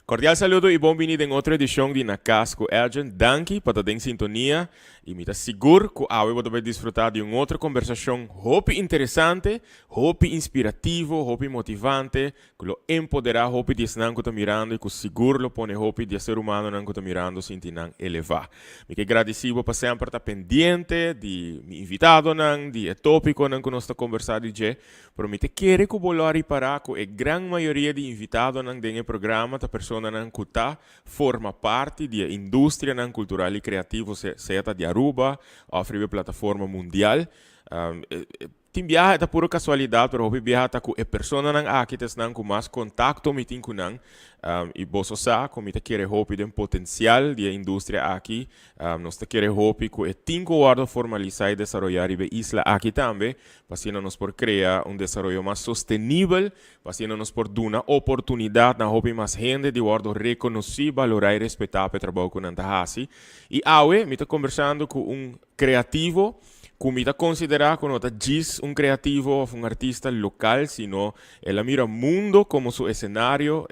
Cordial saludo e bem-vindo em outra edição de Na Casa com Edjean. Danke por estar em sintonia e me está seguro que hoje vai desfrutar de uma outra conversação hope interessante, hope inspirativo, hope motivante, que lo empoderar, hope de estar que está mirando e que seguro lo põe hope de ser humano que está mirando sem não elevar. Me que agradecido por sempre estar pendente de me invitado de tópico que nós está conversando de, pero me te quero que bolari para que a grande maioria de invitados nesse programa ta persona que tá forma parte da indústria cultural e criativa, seja de Aruba, offre uma plataforma mundial. Tem viagem é pura casualidade, mas houve viagem com a pessoa aqui está com mais contato com nang e você sabe como está querer hope de potencial da indústria aqui, nós está querer hope que tem que formalizar e desenvolver a isla aqui também, para nós por criar desenvolvimento mais sustentável, para nós por dar uma oportunidade na hope mais gente de reconhecer, valorar e respeitar o trabalho que nós fazemos. E hoje, me está conversando com criativo. Como está considerado que não diz criativo ou artista local, sino ela mira o mundo como seu escenário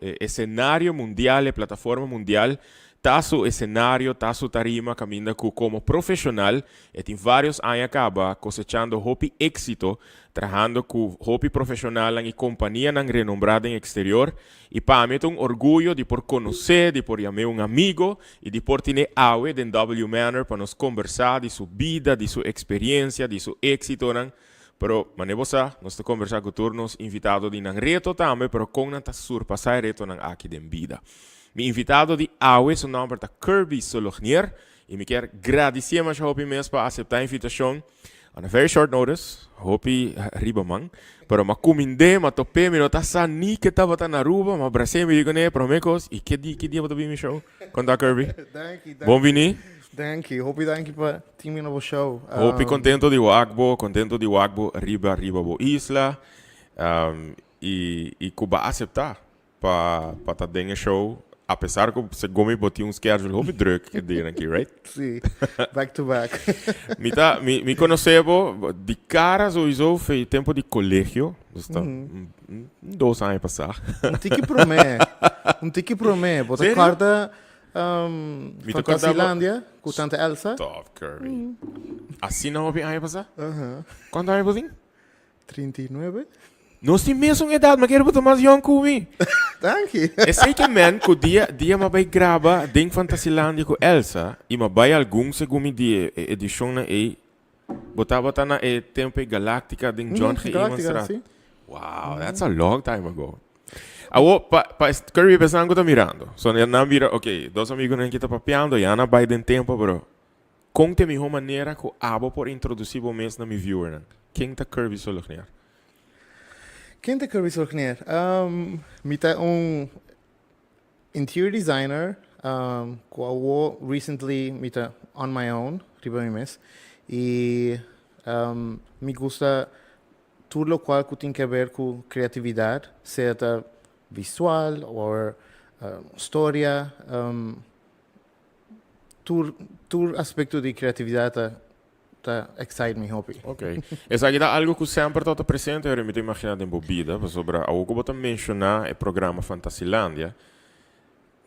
mundial, plataforma mundial, tá seu escenário, tá sua tarima, caminha como profissional, e tem vários anos acaba cosechando hopi éxito, trabalhando com hopi profissional em companhia renombrada em exterior, e para mim é orgulho de por conhecer, de por chamar amigo, e de por ter awe de W Manner para nos conversar de sua vida, de sua experiência, de seu éxito, pero manebosa, nós estamos conversar com turnos invitados de reto também, pero com não surpassar reto aqui de vida. Meu invitado de hoje, seu nome é Kerby Solognier, e me quero agradecer mais ao mesmo para aceitar a invitação. On a very short notice, hopi riba man, pero makuminde, matope, me notasa ni que estava na Aruba, mas Brasil me digo né, promecos, e que dia vai vir meu show? Conta Kerby. Thank you. Bom vini. Thank you. Hope para time novo show. Hopi contento de Wagbo, riba bo isla, e Cuba aceitar para estar dentro show. Apesar que você gomi botar uns schedule hobby druk que dele aqui, right? Sim, back to back. Me conhecebo de cara sowieso foi tempo de colégio, está 2 anos passar. Um tiki promé, bota carta Fantasilândia com tanta Elsa. Top Kerby. Assim não houve ano passar? Quanto ano você? 39. Nós temos a mesma idade, mas quero botar mais young que mim. Thank you. É sei que man, que dia ma vai gravar dentro Fantasilândia com Elsa e ma vai algum segundo de edição na botar na tempo Galáctica dentro John G. Galáctica. Wow, that's a long time ago. Awo pa Kerby pensando que tá mirando. So na mira, okay, dois amigos que tá papiando, já na vai dentro tempo, bro. Conte me uma maneira que abo por introduzir o mês na mi viewer. Quem tá Kerby Solognier? Quem é Kerby Solognier? Mita interior designer, que eu recently mita on my own, riba mi mes, e me gusta tudo o qual que tem a ver com criatividade, seja visual ou história, todo aspecto de criatividade tá excite me hobby. Ok. Essa aqui é algo que sempre está presente, eu me estou imaginando em bobida, sobre algo que eu vou mencionar o programa Fantasilândia.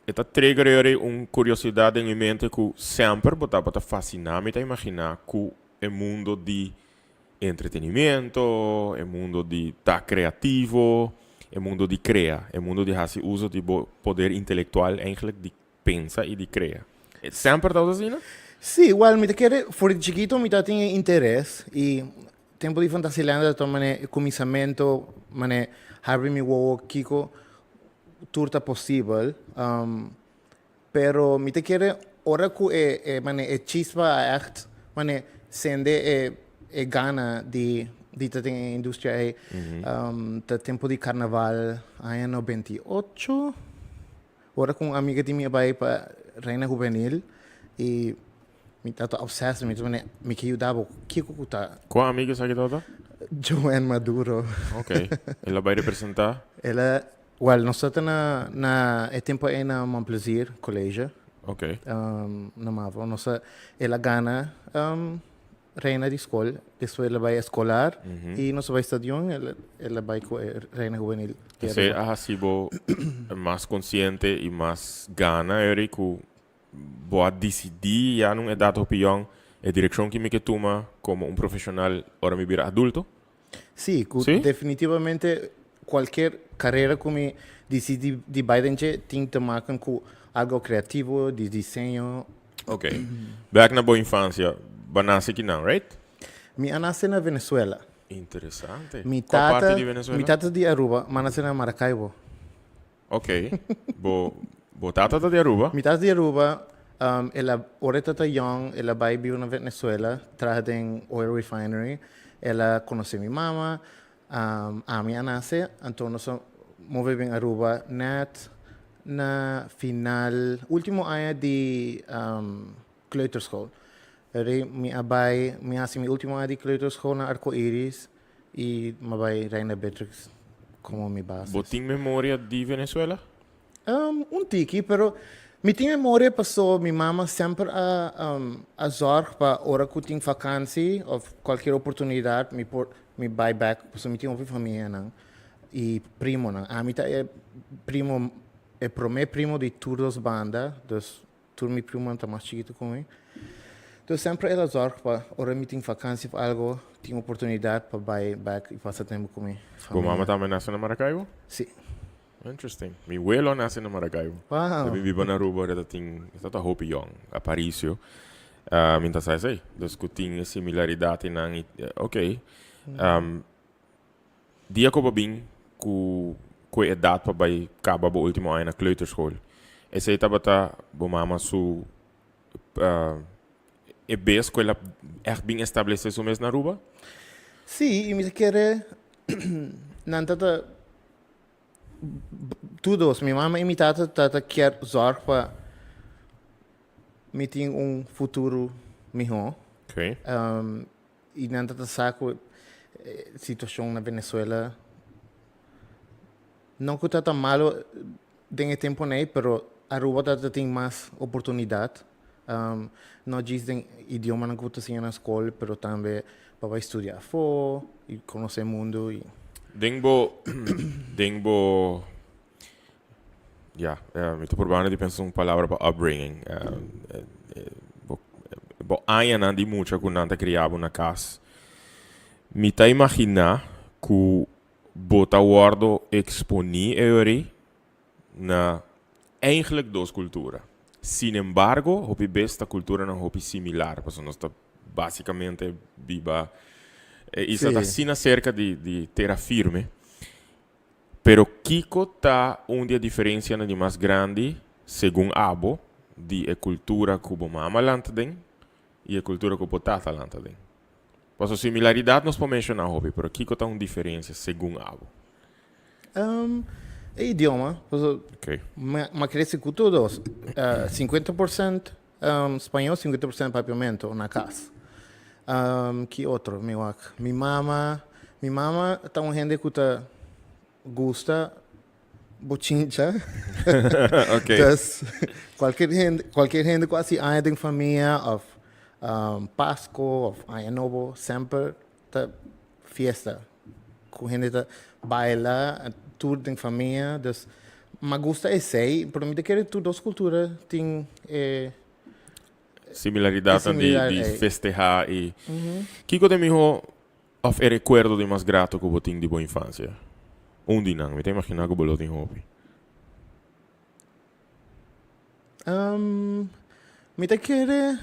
Está trigger uma curiosidade em minha mente que sempre está fascinado, me está imaginar que o mundo de entretenimento, o mundo de tá criativo, o mundo de criar, o mundo de fazer uso de poder intelectual, eigenlijk de pensar e de criar. Sempre está assim, não? Sim, igual, me quer, por chiquito, me tinha interesse e tempo de Fantasilândia, também começamento, mane, harbi mi wo kiko, turta possível, pero me quer, ora que mane, chispa echt, mane, sende gana de ta indústria ta tempo de carnaval, ano 98, ora com amiga de minha pai para Reina Juvenil e me tá obsessed me que ajudava que tá Qual amiga sabe toda? Joanne Maduro. Ok. Ela vai representar? Ela, well, nós estamos na tempo na Montplaisir colégio. Ok. Na Mavo, ela gana reina de escola, depois ela vai escolar e não vai estadião, ela vai com reina juvenil. Você é assim, mais consciente e mais gana, Eric, boa decidir já numa idade opinião, a direção que me que toma como um profissional, ora me vira adulto? Sim, Sim? definitivamente qualquer carreira que me decidi de Biden tem que tomar com algo criativo, de desenho. Ok. Back na boa infância, banase que não, right? Minha nasce na Venezuela. Interessante. Mi Qual tata, parte de Venezuela? mi tata de Aruba, mas nasce na Maracaibo. Ok. Bo tata de Aruba? Mi tata de Aruba, ela ora tata young, ela vai viver na Venezuela, trabalha em oil refinery. Ela conhece minha mama, a minha nasce, então nós movemos em Aruba net na final, último ano de kleuterschool. Minha bai, minha último ano de kleuterschool na Arco-Íris e minha bai Reina Beatrix como minha base. Botin memória de Venezuela? Tiki, pero mi tinha memória passou minha mama sempre a zorg para hora que tinha vacância ou qualquer oportunidade me buy back, porque mi tinha uma família não e primo não. A mi é primo é prome primo de todas as bandas, dos tur mi primo tá mais chiquito comigo. Então sempre ela zorg para hora mi tinha vacância para algo, tinha oportunidade para buy back e passar tempo comigo. Com mama também nasce na Maracaibo? Sim. Interesting. Mi abuelo nasce na Maracaibo. Wow. Eu vivo na Aruba, eu tenho Hope Young, Aparicio. Minta sai sei, discutir similaridade na ok. Dia que eu vim com idade para vai acabar o último ano na kleuterschool. Esse aí estava bo mama su é bem escola é bem estabelecida isso mesmo na Aruba? Sim, e me quer não tata tudo, minha mãe e minha tata quer zorg para me ter futuro melhor. Ok. E não tata saco situação na Venezuela. Não que tata malo tem tempo nem, pero Aruba tata tem mais oportunidade. Não dizem idioma não que você na escola, pero também para estudar fora e conhecer o mundo e Dengbo, me estou probando de pensar uma palavra para upbringing. Bo aia não de muita que nanta criava na casa. Me tá imaginar que bota guardo exponie euri na eigenlijk duas culturas. Sin embargo, hopi besta cultura não hopi similar, porque nós está basicamente viva. Isso está assim cerca de terra firme. Pero Kiko está onde a diferença é mais grande, segundo Abo, de a cultura que o mama lanta den e a cultura que o tata lanta den. Posso similaridade nós podemos mencionar, hobby, pero Kiko está uma diferença, segundo Abo. É idioma, Ok. mas cresce com todos. 50% espanhol, 50% papiamento na casa. Que outro, meu ac? Minha mama tá uma gente que tá gosta bochincha. Ok. Das, qualquer gente quase aí tem família of Páscoa, of Ano Novo, sempre tá fiesta. Com gente tá baila, tudo tem família, das mas gosta é sei, para mim que tudo as culturas tem Similaridade de festejar e Kiko de mijo of recuerdo de mais grato que eu tinha de boa infância. Onde não, me tem imaginar que eu tenho hobby. Me te quer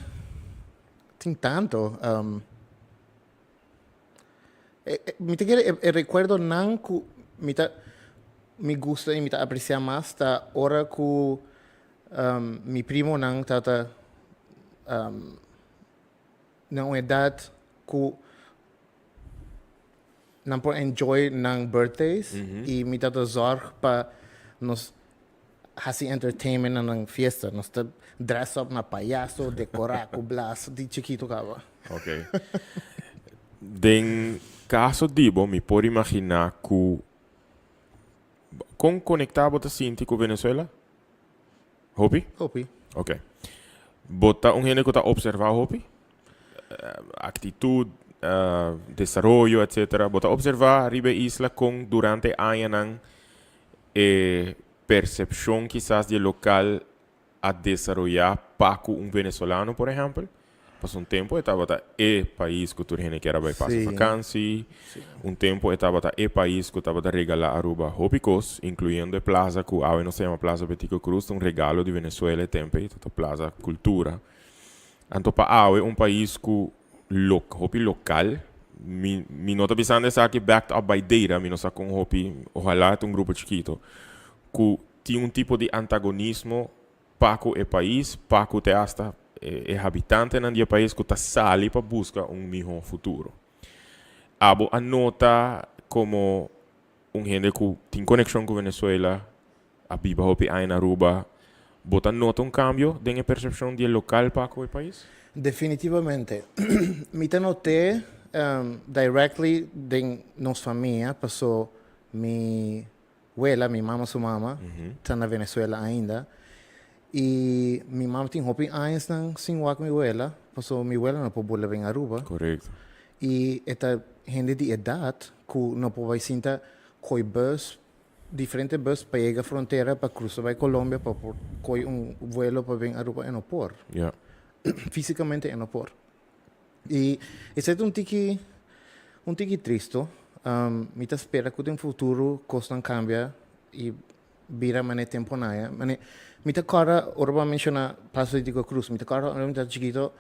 tem tanto me te quer recuerdo não que me gusta e me tá apreciar mais da hora que mi primo não tata na idade que não pode enjoy ng birthdays e me tata zorg para nos hasi entertainment ng fiesta nos ta dress up na payaso decorar com blas de chiquito cava. Ok. Den caso dibo me pode imaginar que com conectado tá sinti com Venezuela? Hobby? Hopi. Ok. Bota gente que tá observar hobby? actitud, desarrollo, etc. Bota observar ribe isla con durante años percepción quizás de local a desarrollar Paco un venezolano, por ejemplo. Pasó un tiempo estaba país que tu gente que era para Sí. vacancia. Un tiempo estaba país que estaba regalar Aruba hobicos, incluyendo plaza que ahora no se llama Plaza Betico Cruz, un regalo de Venezuela tempe, plaza cultura. Anto pa ahora un país que hopi local, mi nota pensando es que backed up by data, mi no sa con hopi, ojalá un grupo chiquito, que tiene un tipo de antagonismo Paco e país, Paco te hasta habitante en el país que está sale para buscar un mejor futuro. Abo anota como un gente que tiene conexión con Venezuela, a viva hopi en Aruba, bota nota un cambio en la percepción del local Paco e país? Definitivamente. Mi te noté directly de nuestra familia, pasó mi abuela, mi mamá, su mamá, está en Venezuela ainda. Y mi mamá tiene hopi años sin con mi abuela, pasó mi abuela no puede volver a Aruba. Correcto. Y esta gente de edad que no puede sentar coi bus, diferentes bus para llegar a la frontera, para cruzar a Colombia, para coi un vuelo para venir a Aruba y no por. Yeah. Físicamente y no por. Y es un tiki triste. Me espera que en el futuro cosas cambia y vira mané tempo naya. Mané, me cara, ahora menciona Paso de Cruz, me cara, ahora me chiquito,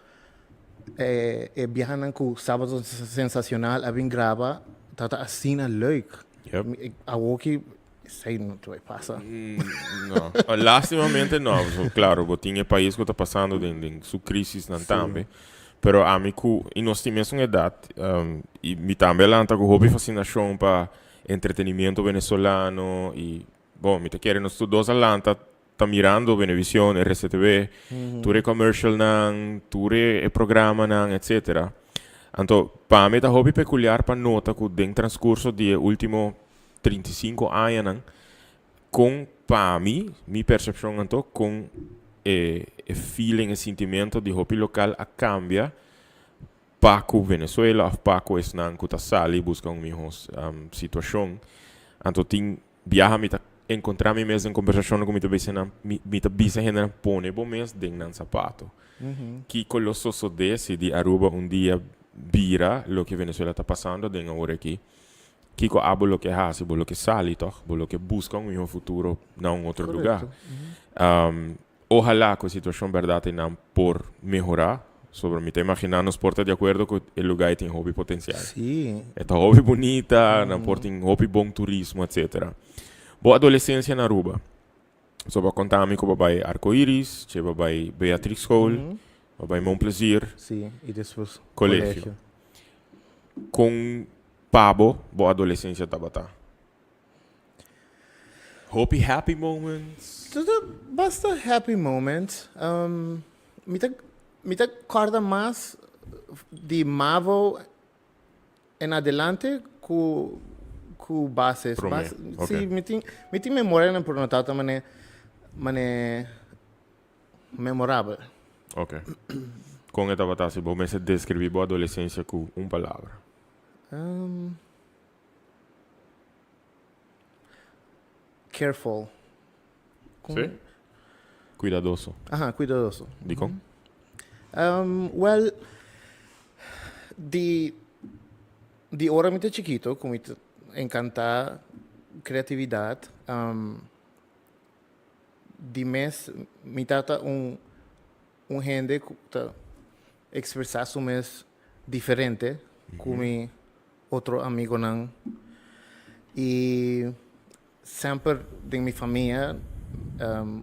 viajan con sábado sensacional, abin grava, tata asina leuk. Yep. A woki, sei não te vai passar. No, lastimamente no, claro, botinha país que está passando em sua crise na tambe, pero a mim e nós temos uma idade e me também lá tá com hobby fascinação para entretenimento venezolano e bom, me te querem nós todos lá tá mirando Venevisión, RCTV, ture commercial nang, ture programa nang, etc. Então, para mim tá hobby peculiar para nota que den transcurso de último 35 anos com para mim, minha percepção então com feeling e sentimento de hobby local a cambia Paco Venezuela, Paco esnan que tá sali busca um melhor situação. Então, tem viaja me encontrar-me mesmo em conversação com me tá bisa gente pone bom mês dentro nan sapato. Que colosso desse de Aruba um dia vira o que Venezuela está passando dentro agora aqui. Que abo lo que hace, lo que sale, toch? Lo que busca um melhor futuro em um outro lugar. Ojalá que a situação verdade não por melhorar. Sobre me imaginar nos porta de acordo que o lugar tem hobby potencial. Sim. É hobby bonita, não porta tem hobby bom turismo, etc. Boa adolescência na Aruba. So para contar-me que babai Arco-Íris, que babai Beatrix School, babai Montplaisir. Sim, e depois colégio. Com Pabo, boa adolescência tabata. Happy moments. Tudo basta happy moments. Me acorda mais de Mavo em adelante com bases. Okay. Sim, me tem memória por notar também mané memorável. Ok. Com esta batata, se vou me descrever boa adolescência com uma palavra. Careful. Sim? Cuidadoso. Ajá, cuidadoso. Di com? Well, de hora muito chiquito, com muito encanta criatividade, de mês me trata gente que expressar su mês diferente com mi outro amigo não e sempre de minha família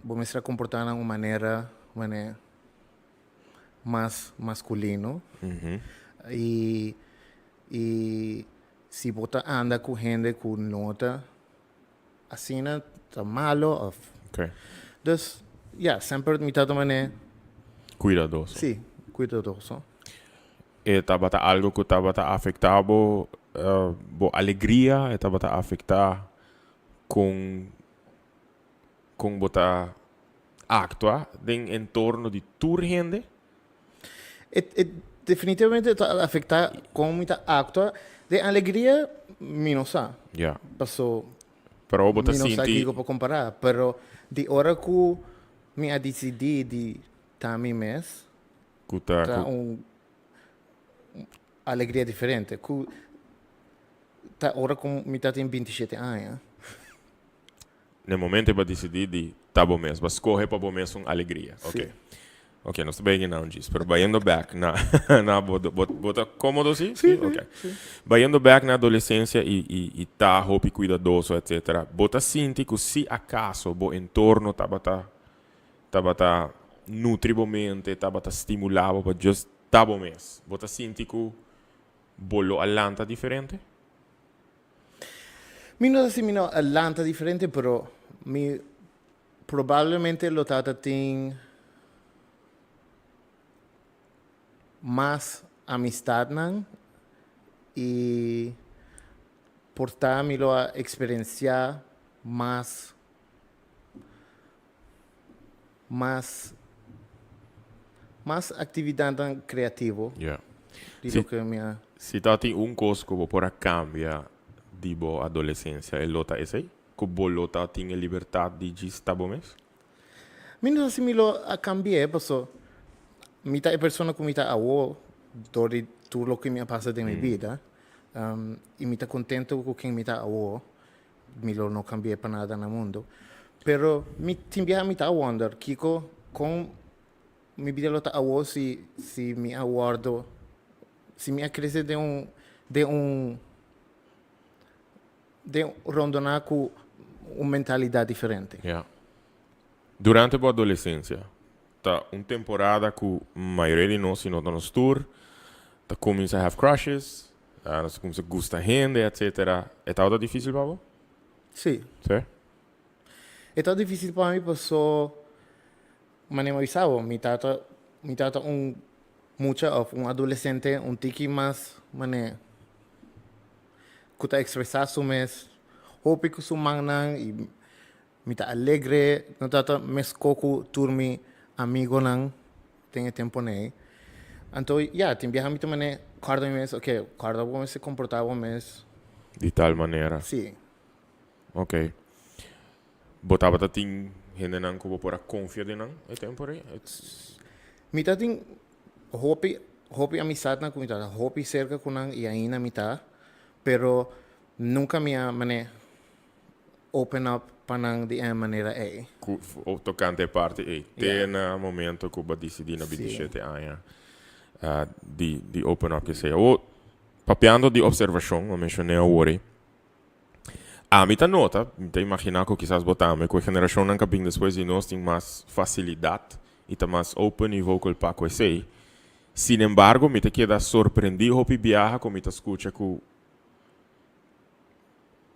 vou me estar comportando de uma maneira mais masculino e se você anda com gente com nota assim tá malo Ok. então sempre me trata de maneira Cuidadoso. sim cuidadoso Estava algo que estava afetado, boa alegria, estava afetar com botar actua em entorno de tua gente. definitivamente está afectar como está actua de alegria, mi não sabe. Yeah. Passou, Pero bota mi não sabe sinti, que para comparar, pero de hora que me a decidir de também mês, kuta, tá alegria diferente. Que tá hora que me tá tem 27 anos. no momento para decidir de tá bom mês, mas corre para bom mês com alegria. Ok. Ok, não estou bem não disso, pero vayendo back na bota cômodo sim? Sim, Ok. sim. Vayendo back na adolescência e tá roupa cuidadoso, etc. Bota sinti que se acaso bo entorno tá nutribomente, tá estimulado para just tá bom mês. Bota sinti que bolo alanta diferente? Mi não sei, mi não alanta diferente, pero mi provavelmente lo tata tem mais amistad nan e portar mi lo a experienciar mais atividade nan creativo Yeah. de Sim. lo que minha Se tá tem coisa que por cambia de boa adolescência, é lota esse? Que bolo tá tem a liberdade de dizer tá bom mês? mi não sei mi lo a cambiar, porque mita é pessoa que mita awo dori tudo lo que me passa de minha vida. E mita contento com quem mita awo, mi lo não cambiar para nada no mundo. Pero mi timbia mita wonder kiko com mi vida lo ta awo si mi awardo si mi cresce de rondonar com uma mentalidade diferente. Yeah. Durante a adolescência, tá temporada que a maioria de nós, se não nos tour, tá começa a have crushes, nós começa a gostar de gente, etc. É tal difícil para você? Sim. Certo? É tão difícil para mim, porque sou maneira avisado, mi tata mucha of adolescente, tiki mais mané que tá expressar su mes, hope que su mangnang e mi tá alegre, não tata mes coco turmi amigo nang tem tempo nei. Então, tem viajar mi também cada mês, ok, cada mês se comportava mês. De tal maneira. Sim. Ok. Botava tá tem gente não que por a confiar de não, é tempo aí. Mi tá tem hope amizade na comunidade, hope cerca com nang e ainda mi tá, pero nunca me mané open up panang de maneira é. O tocante parte aí. Tem na momento que eu decidi na 27 anos de open up que seja. O papiando de observação, eu mencionei a hora. A mim tá nota, me imaginar que quizás botamos que a geração não capim depois de nós tem mais facilidade e tá mais open e vocal para com esse. Sin embargo, me queda surpreendido hopi viaja como me escuta que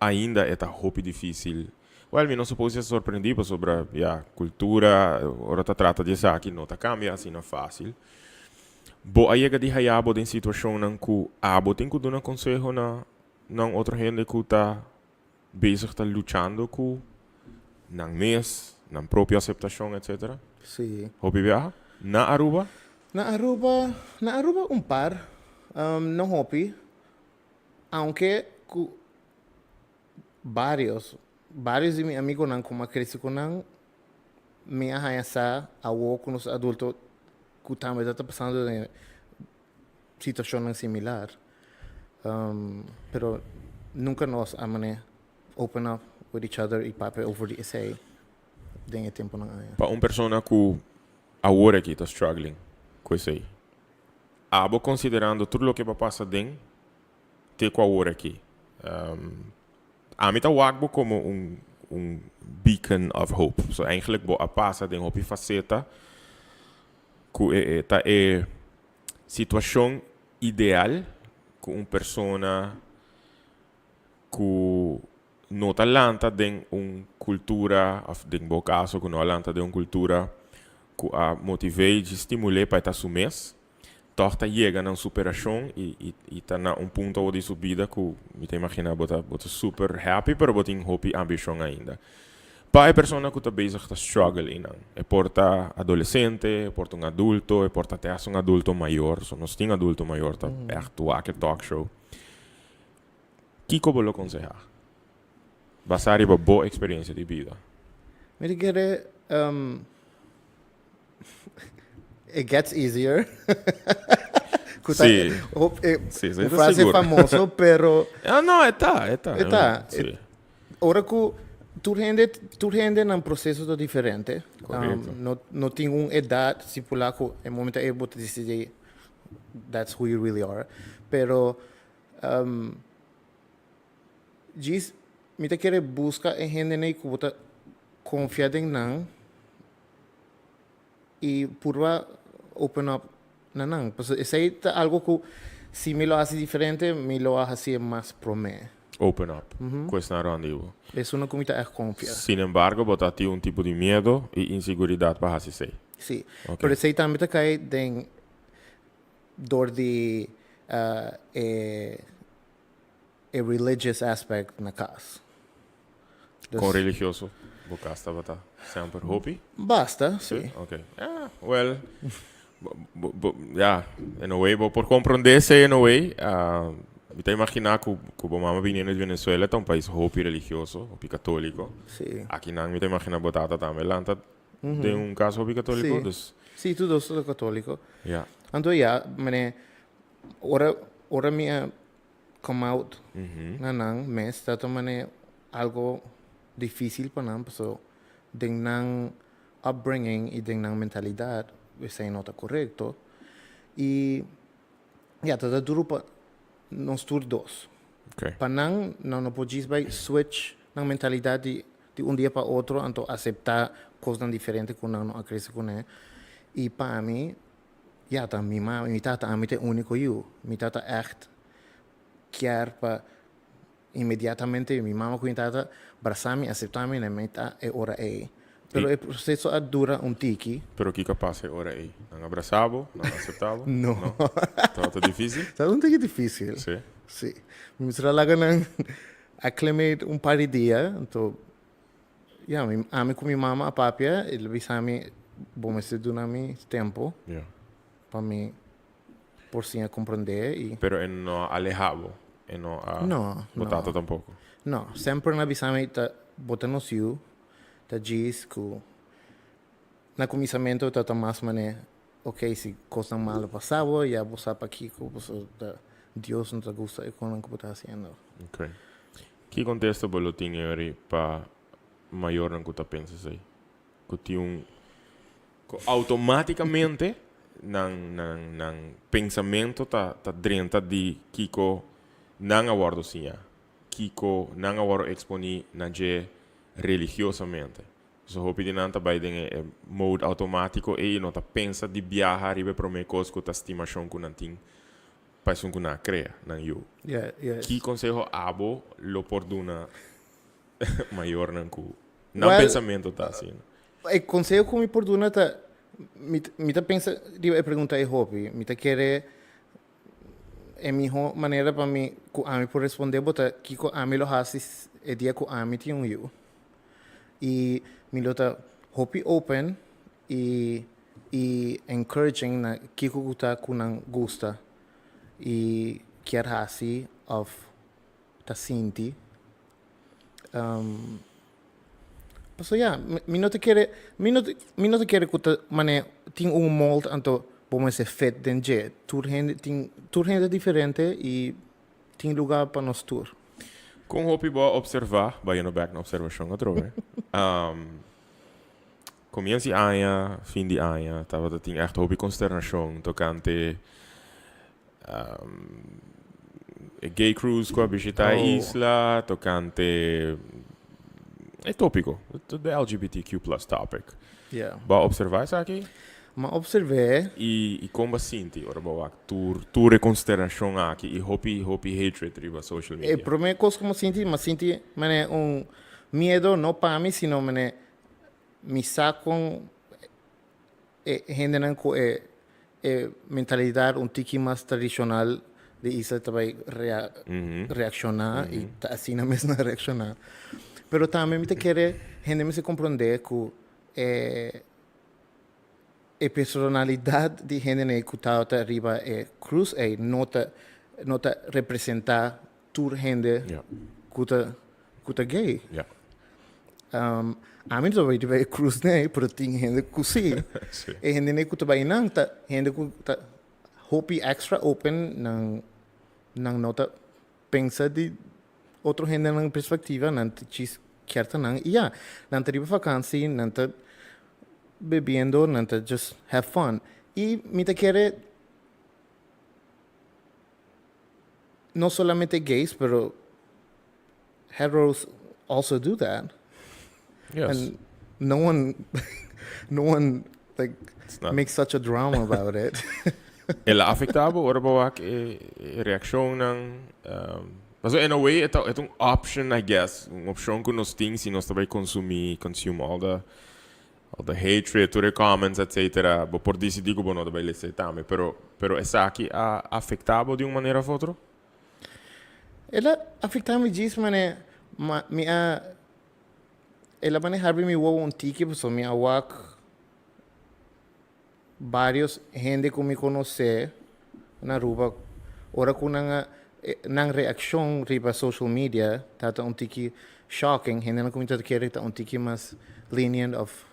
ainda é tá hopi difícil. Well, me não supõe ser surpreendido sobre a cultura, ora tá trata de isso aqui, não tá cambia assim não é fácil. Bo aí é de hayabo em situação não que abo tem que dar um conselho na outra gente que tá bezig tá lutando com não mês, na própria aceitação, etc. Sim. Hopi viaja na Aruba? Na Aruba par, não hopi, aunque vários de meus amigos não como cresci com não me arranha a com os adultos que também está passando em situação similar, pero nunca nós a mané open up with each other e papo over the essay dentro tempo não é. Para uma pessoa que agora aqui está struggling com isso aí, abo considerando tudo o que vai passar dentro, ter com a hora aqui. A mim tá o como beacon of hope. So eigenlijk bo a passa den hopi faceta que tá situação ideal com persona que não talanta den cultura of den bo caso que não talanta den cultura que a motivei de estimular para estar sumes. Torta chega na superação e tá na ponto de subida que me imagina bota super happy, pero bota hope ambição ainda. pai persona que está bezig te struggle in. E porta adolescente, e porta adulto, e porta até adulto maior. So nós tem adulto maior, tá echt aquele talk show. Kiko bolo aconselhar. Basari ba boa experiência de vida. Me quere it gets easier. Sì. Sì, una frase famosa, però no, está. Ora que tu rende num processo diferente. Não tem uma idade estipulada que é momento é você decidir that's who you really are. Pero diz me quer buscar a gente nem que você confia em não e purva open up na não. Porque isso é algo que se me lo hace diferente, me lo hace mais para mim. Open up. Questo è un randivo. Es una comida es confiar. Sin embargo, botati un tipo de miedo e inseguridad para así ser. Sí. Okay. Pero ese también te cae de door the a religious aspect na casa. Dus, con religioso, bocasta bata sempre hobby? Basta, sí. Okay. Yeah, well, yeah, in a way, por compreenderse in a way, me te imaginar que a mamá viniendo de Venezuela é um país hopi religioso, hopi católico. Sí. Aqui não me te imaginar botata também lá tem um caso hopi católico. Sí. Dus... Sí, todos son católicos. Yeah. Então ja, mene ora me come out. Nanang mes tato mene algo difícil para nan, so den nang upbringing e den nang mentalidad, isso é nota correto. E ja, tata duro pa nós todos. Okay. Para não podemos switch na mentalidade de dia para outro, então aceitar coisas diferentes que não acresce com ele. E para mim, ja, tá minha tata é único eu. Minha tata echt quer para imediatamente minha mama com tata abraçar-me, aceitar-me, na meta é hora é. Pero o processo dura tiki. Pero que capaz é hora aí? Não abraçava? Não aceitava? Não. Está difícil? Está tiki difícil. Sim. Sim. Me traga nang acclimate par de dias, então ja, ame com minha mama a papia, ele bisame bom me sedunami tempo. Yeah. Para mim por sim a compreender e pero não alejavo, não botata tampouco. Não, sempre na bisame tá botando siu, tá diz que na começamento tá mais mané, ok, se coisa mal passava, já você para aqui que você Deus não te gusta e com o que está fazendo. Ok. Que contexto você tem para maior não que você pensa aí? Que tem automaticamente nang pensamento tá dentro de Kiko não aguardo sim, Kiko não aguardo exponer na je religiosamente. So hopi di nanta by den mode automático e não tá pensa de viajar ribe para me coisa que tá estimação com nantin paixão com na crea nan eu. Yeah, yes. Que consejo abo lo porduna maior nan ku. Não pensamento tá assim. O conselho que me perdona tá me tá pensa de pergunta é hobby, me tá querer é minha maneira para mim que a mim por responder bota que a mim lo hace é dia que a mim tem eu. E me lo tá hobby open e encouraging na que tá com não gosta e quer hace of tá sinti so ja, mi não te quer que tá mané tem molde anto como se fet den je tur gente diferente e tem lugar para nós tur. Com hopi boa observar, vai no back na observação outra vez. Comienza año, fin de año, tava tinha echt hopi consternação tocante gay cruise com a visitar a isla, tocante é tópico, the LGBTQ+ topic. Yeah. Ba observar isso aqui? Ma observé E como sinti, ora boa, tu reconsideração aqui e hopi hatred riba social media. E para mim coisa como sinti, mané medo não para mim, sino mané me saco gente não com mentalidade tiki mais tradicional de isso também reaccionar e tá assim na mesma reaccionar. Pero também me te quer gente me se compreender que a personalidade de gente que está arriba é cruz nota representar toda gente Ja. que tá gay. Ja. A mim também tive cruz né, pero tem gente que sim. Sim. E gente que também não tá, gente que tá hope extra open não nota pensa de outro gente na perspectiva, não te chis certa não. E não te riba vacância, não te bebendo, não te just have fun. E me te quer não somente gays, pero heteros also do that. Yes. And no one like It's not. makes such a drama about it. Ela afektado ora bawak reaksyon ng also in a way ito itong option I guess, uma option ko nos things si nos tabay consume all the hatred to the comments etc. Bo por decidir ko bono tabay lese tame pero essa aqui a afektado de uma maneira ou outra. Ela afecta-me disso, mané, ela mané harbi mi wo um tiki, so mi awak vários gente que me conhece na rua, ora com nang reação riba social media, tata um tiki shocking, gente não comenta que era um tiki mas lenient of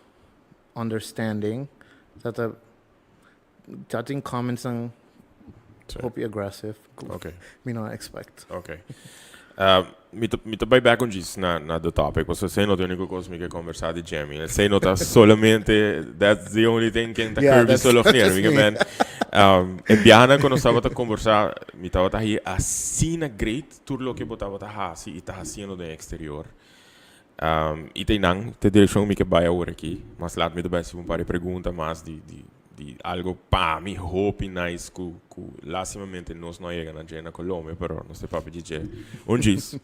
understanding, tata in comments ang hope you aggressive. Okay. Me not expect. Okay. Mi tabay back on this na the topic, because sei not the único coisa que conversar de Jamie. Sei not solamente that's the only thing que tá Kerby Solognier, mi man. Edjean quando estava a conversar, mi estava aí assim na great tudo lo que botava tá hasi e tá haciendo no exterior. E tem não, te direção mi que vai agora aqui, mas lá me também se um par de perguntas mais de algo para mim hope nice que lastimamente nós não chegamos na Colômbia, pero não sei papo dizer onde isso.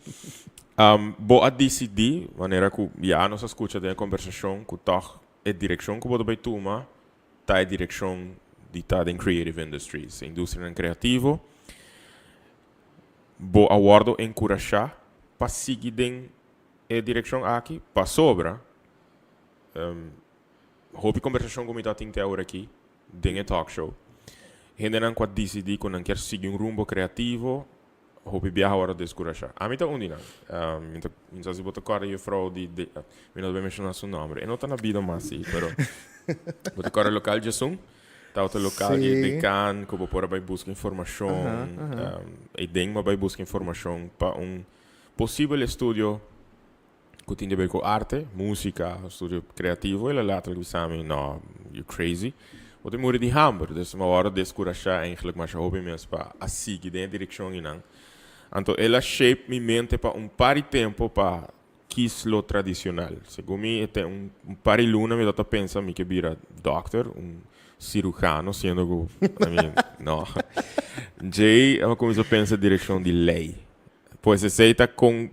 Bo a decidir maneira que já nós escuta da conversação que toch é direção que vou também tomar, tá é direção de tá em creative industries, indústria criativa. Bo aguardo encorajar para seguir den a direção aqui, para sobra. Hope conversação como está tem agora aqui, dentro talk show. Gente não quer decidir que não quer seguir rumo criativo, hope viajar agora descorajar. A mim tá onde não. Então se botar cara e frau de, me não vai mencionar seu nome. Eu não tá na vida mais sim, pero botar cara local de som, tá outro local de can, que vou por vai buscar informação, e dentro vai buscar informação para possível estúdio que tem a ver com arte, música, estúdio criativo, e lá que sabe, no, you're crazy. O tem muito de Hamburg, dus uma hora descorajar eigenlijk, mas eu hobby mesmo para a seguir dentro direção e não. Então, ela shape minha mente para par de tempo para quislo tradicional. Segundo mim, tem um par de luna me dá a pensar que vira doctor, cirurgião, sendo que, não. Jay, eu começo a pensar direção de lei. Pois aceita com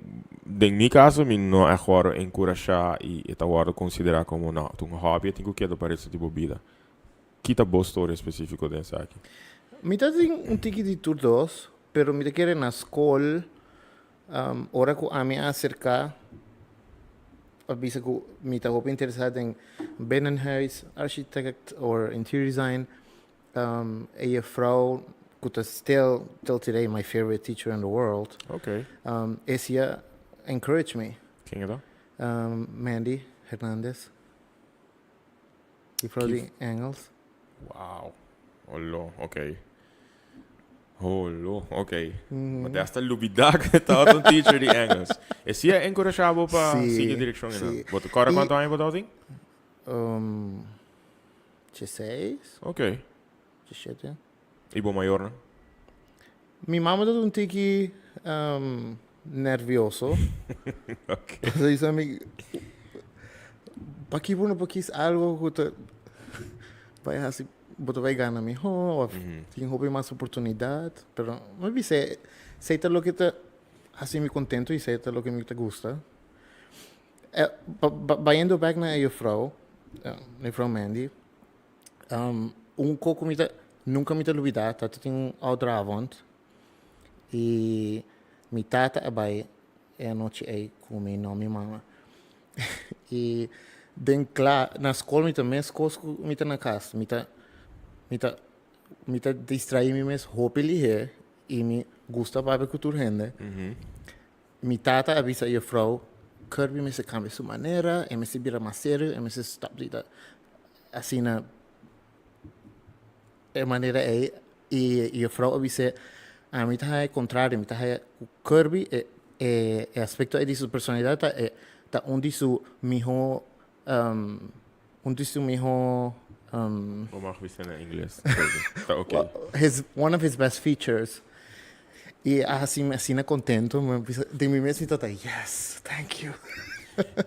em meu caso, eu não é agora encorajar e agora considerar como não, um hobby, eu tenho que para esse tipo de vida. Que tá boa história específica dessa aqui? Me tem tiki de todos, pero me quer na escola, ora que a mim acerca, a bisa que me tá muito interessado em Binnenhuis, architect or interior design, a frau que tá still till today my favorite teacher in the world. Okay. Esse encourage me. Quem é dat? Mandy Hernandez. Die vrouw die Engels. Wauw. Hallo, oké. Hallo, oké. Maar daar staat Lubidak, dat een teacher die Engels. Is hij encorajado para seguir direção? Wat de cara quanto anos botou assim? 16. Ok. 17. E bom maior, né? Minha mama tá um tique nervioso. Ok. Diz a mim, aqui por quis algo que vai assim, botar vai ganhar melhor, tem mais oportunidade, pero não vi se tá lo que tá assim me contento e se tá lo que me gusta. Indo back na minha frau Mandy, coco nunca me tá olvidar, tá tem outra avont e mi tata abai a noite aí com meu nome e mama. E na escola me também me tá na casa, me tá distrair me mesmo roupa ali e me gusta para cultura rende. Mi tata avisa a vrouw, Kirby me se cambia sua maneira, e me se vira mais sério, e me se stop assim na maneira e a vrouw avisa a mim tá é contrário, me tá é o Kirby é aspecto de sua personalidade tá onde su mijo onde su mijo Ou mag we zijn in Engels? Tá ok. one of his best features. E assim contento, de mim mesmo tá yes, thank you.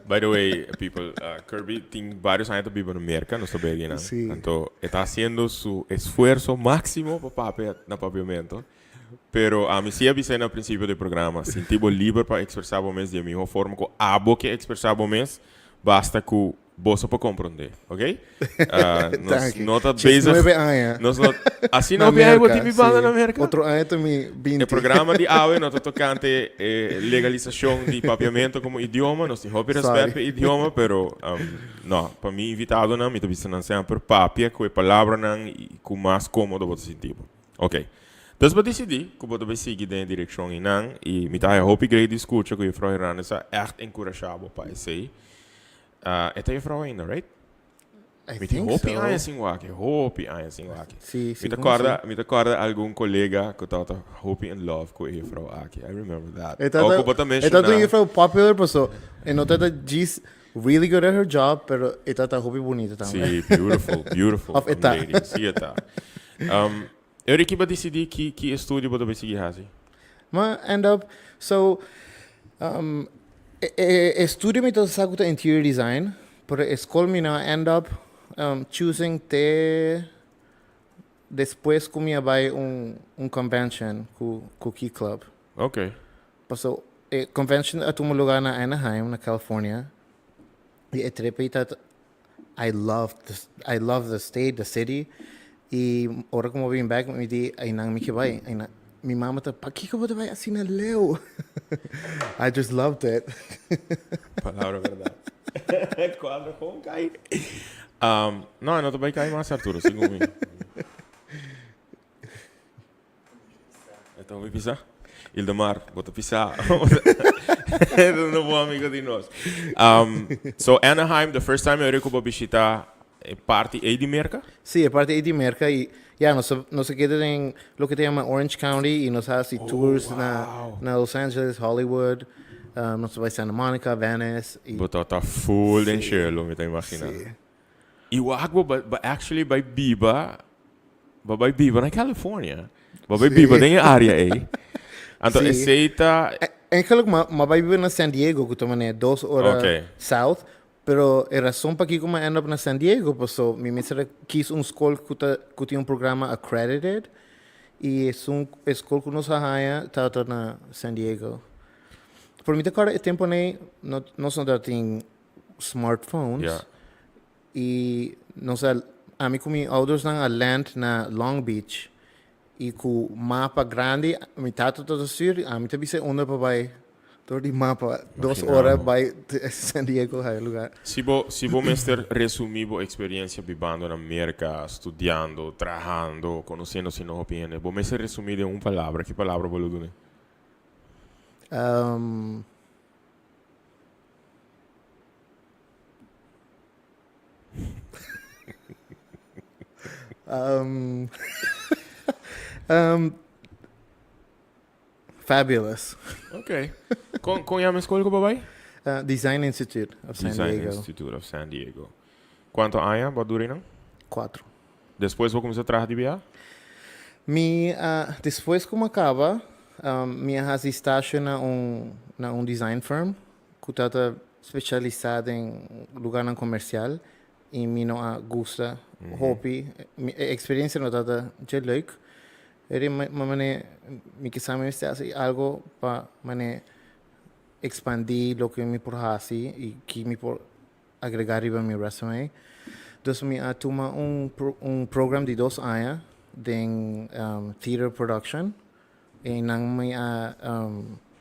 By the way, people, Kirby tem vários anos de viver no mercado, não estou bem, né? Sí. Então, está fazendo seu esforço máximo para no paviamento. Pero a mim se avisei no princípio do programa, senti-me livre para expressar o mês de minha forma, com abo que expressar o mês, basta que você para compreender, ok? Nós nota vezes, assim não é o tipo banda na América. Outro ano também 20. O programa de AUE nós tocante legalização de papiamento como idioma, nós temos respeito pelo idioma, pero não, para mim invitado não, me tô pensando sempre papia, com a palavra não e com mais cômodo você sentir, ok? Dus we decidi que we seguir na direção e me tá hoop ik great escuta que a vrouw Iran is echt encorajável para isso. É a vrouw ainda, right? I think so. Hoop assim wake. Sim, Me acorda algum colega que estava hoop in love com a vrouw aqui. I remember that. Tá uma vrouw popular, pessoal. E não tá diz really good at her job, pero tá hoop bonita também. Sim, beautiful. Of eta. Sim, tá. Eu que vai decidir que estúdio você seguir assim. Mas end up estúdio me toca com interior design, pero escola me na end up choosing depois que me vai convention com Key Club. Ok. So convention at um lugar na Anaheim, na California. E I love the state, the city. E ora como vim back, me di ai nang mi que vai, mi mama tá, pa que eu vou vai assim na leu? I just loved it. Palavra verdade. Quadro com cai. Não vai cair mais Arturo, segundo mim. Então vou pisar. Ildemar, vou pisar. É um novo amigo de nós. So Anaheim, the first time eu vou visitar parte aí de merca? Sim, é parte aí de merca e nós queda em lo que chama Orange County e nós fazemos tours na Los Angeles, Hollywood, nós vai Santa Monica, Venice. Botar tá full em cheio, me tá imaginando. E o água, actually, vai Biba na Califórnia. Vai Biba na área aí. Então, aceita... É que mas vai Biba na San Diego, que também é 2 horas south. Pero a razão para que como end up na San Diego, porque minha mestra quis escola que tinha programa accredited e é escola que nós tá na San Diego. Por mim, agora, tempo nós não temos smartphones e nós a mim com meus elders na land na Long Beach e com mapa grande, me tá tudo assim, a mim também se onde para vai door die mapa 2 horas bij San Diego é lugar. Se vou mestre resumir a experiência vivendo na América, estudando, trabalhando, conhecendo sua opinião, vou mestre resumir em uma palavra. Que palavra vou dar? Fabulous. Ok. Com a escola que vai? Design Institute of San Diego. Design Institute of San Diego. Quanto anos vai durar? 4. Depois vou começar a trabalhar de BA? Depois como acaba, minha casa estágio na design firm que está especializada em lugar não comercial e me não gosta, hobby, experiência não está de leuk. Me quisame hacer algo para expandir lo que me por hacer y que me por agregar a mi resume. Entonces me toma un programa de 2 años de theater production y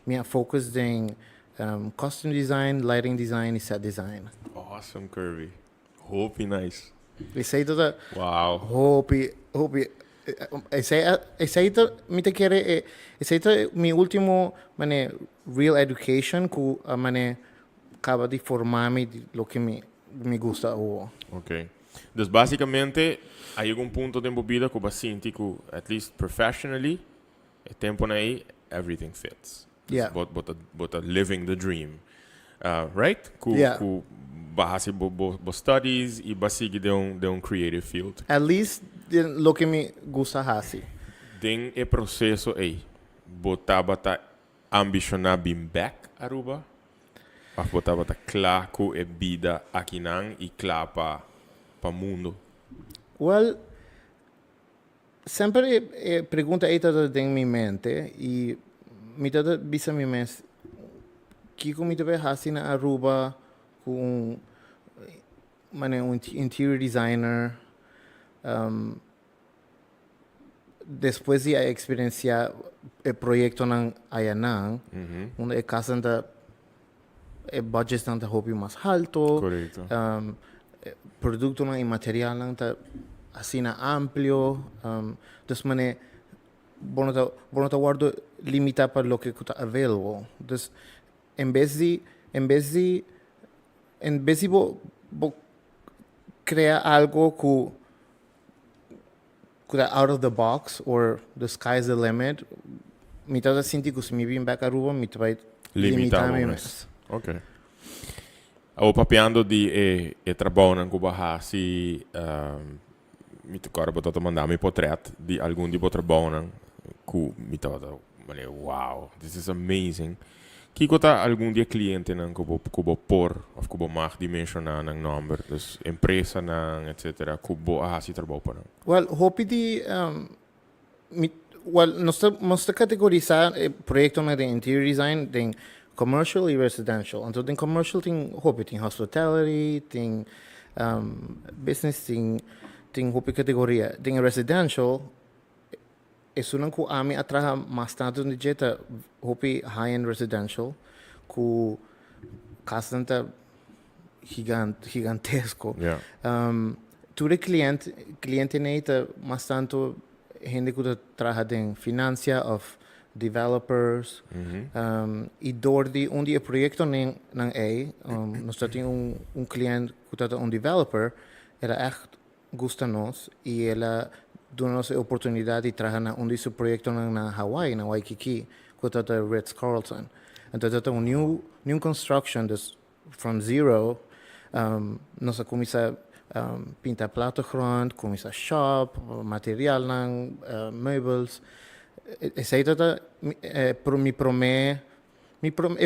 me focus en costume design, lighting design e set design. Awesome, Kirby. Hope nice. E sei toda Wow. hope e sei to mi te quiere e sei to mi ultimo mane real education ku mane acaba de formarme de lo que me gusta o Ok. Dus basicamente, hay un punto de vida que vas sentir que, at least professionally, el tempo aí, everything fits. Dus Yeah. but living the dream. Right? Yeah. Ku base bo studies e basigi de un creative field. at least lo que me gusta hasi. Den e processo aí, botava ta ambicionar bem back Aruba, mas botava ta claro que é vida aqui não e claro para mundo. Well, sempre pergunta esta em minha mente e me dá bisa minha mente que como te hasi na Aruba com interior designer depois de experienciar o projeto ng Ayanang, onde a casa anda o budget anda hobby mais alto, Correto. produto ng material anda assim amplio, dus mane bono ta guardo limita para lo que está available. Dus em vez de bo crear algo que out of the box or the sky's the limit, me tá sentir que se me vim back a Aruba, me vai limitar Limitado. mais. Ok. Ho papiando di trabalho com bahasi mi ricordo potuto mandarmi portrait di alcuni di trabalho cu mi tava wow, this is amazing. Chi kota algun dia cliente nang kubo por of kubo mag dimensionar nang number dus empresa nang etc kubo ahasi trabalho pa nang. Well, hopi di nós categorizar projeto de interior design tem commercial e residential. Então tem commercial tem hopi tem hospitality, tem business tem hopi categoria. Tem residential isso não que a mim atraha bastante de jeito hopi high-end residential com casa tanta gigantesco. Yeah. Tudo cliente neita bastante gente que trabalha em financia of developers e door onde o projeto não nós temos cliente que está developer ela echt gusta nos e ela dá-nos a oportunidade de trabalhar onde esse projeto na Hawaii, na Waikiki, que está Ritz-Carlton. Então é new construction from zero. Nós começamos pintar plato grande, começar shop, material meubels. Esse aí me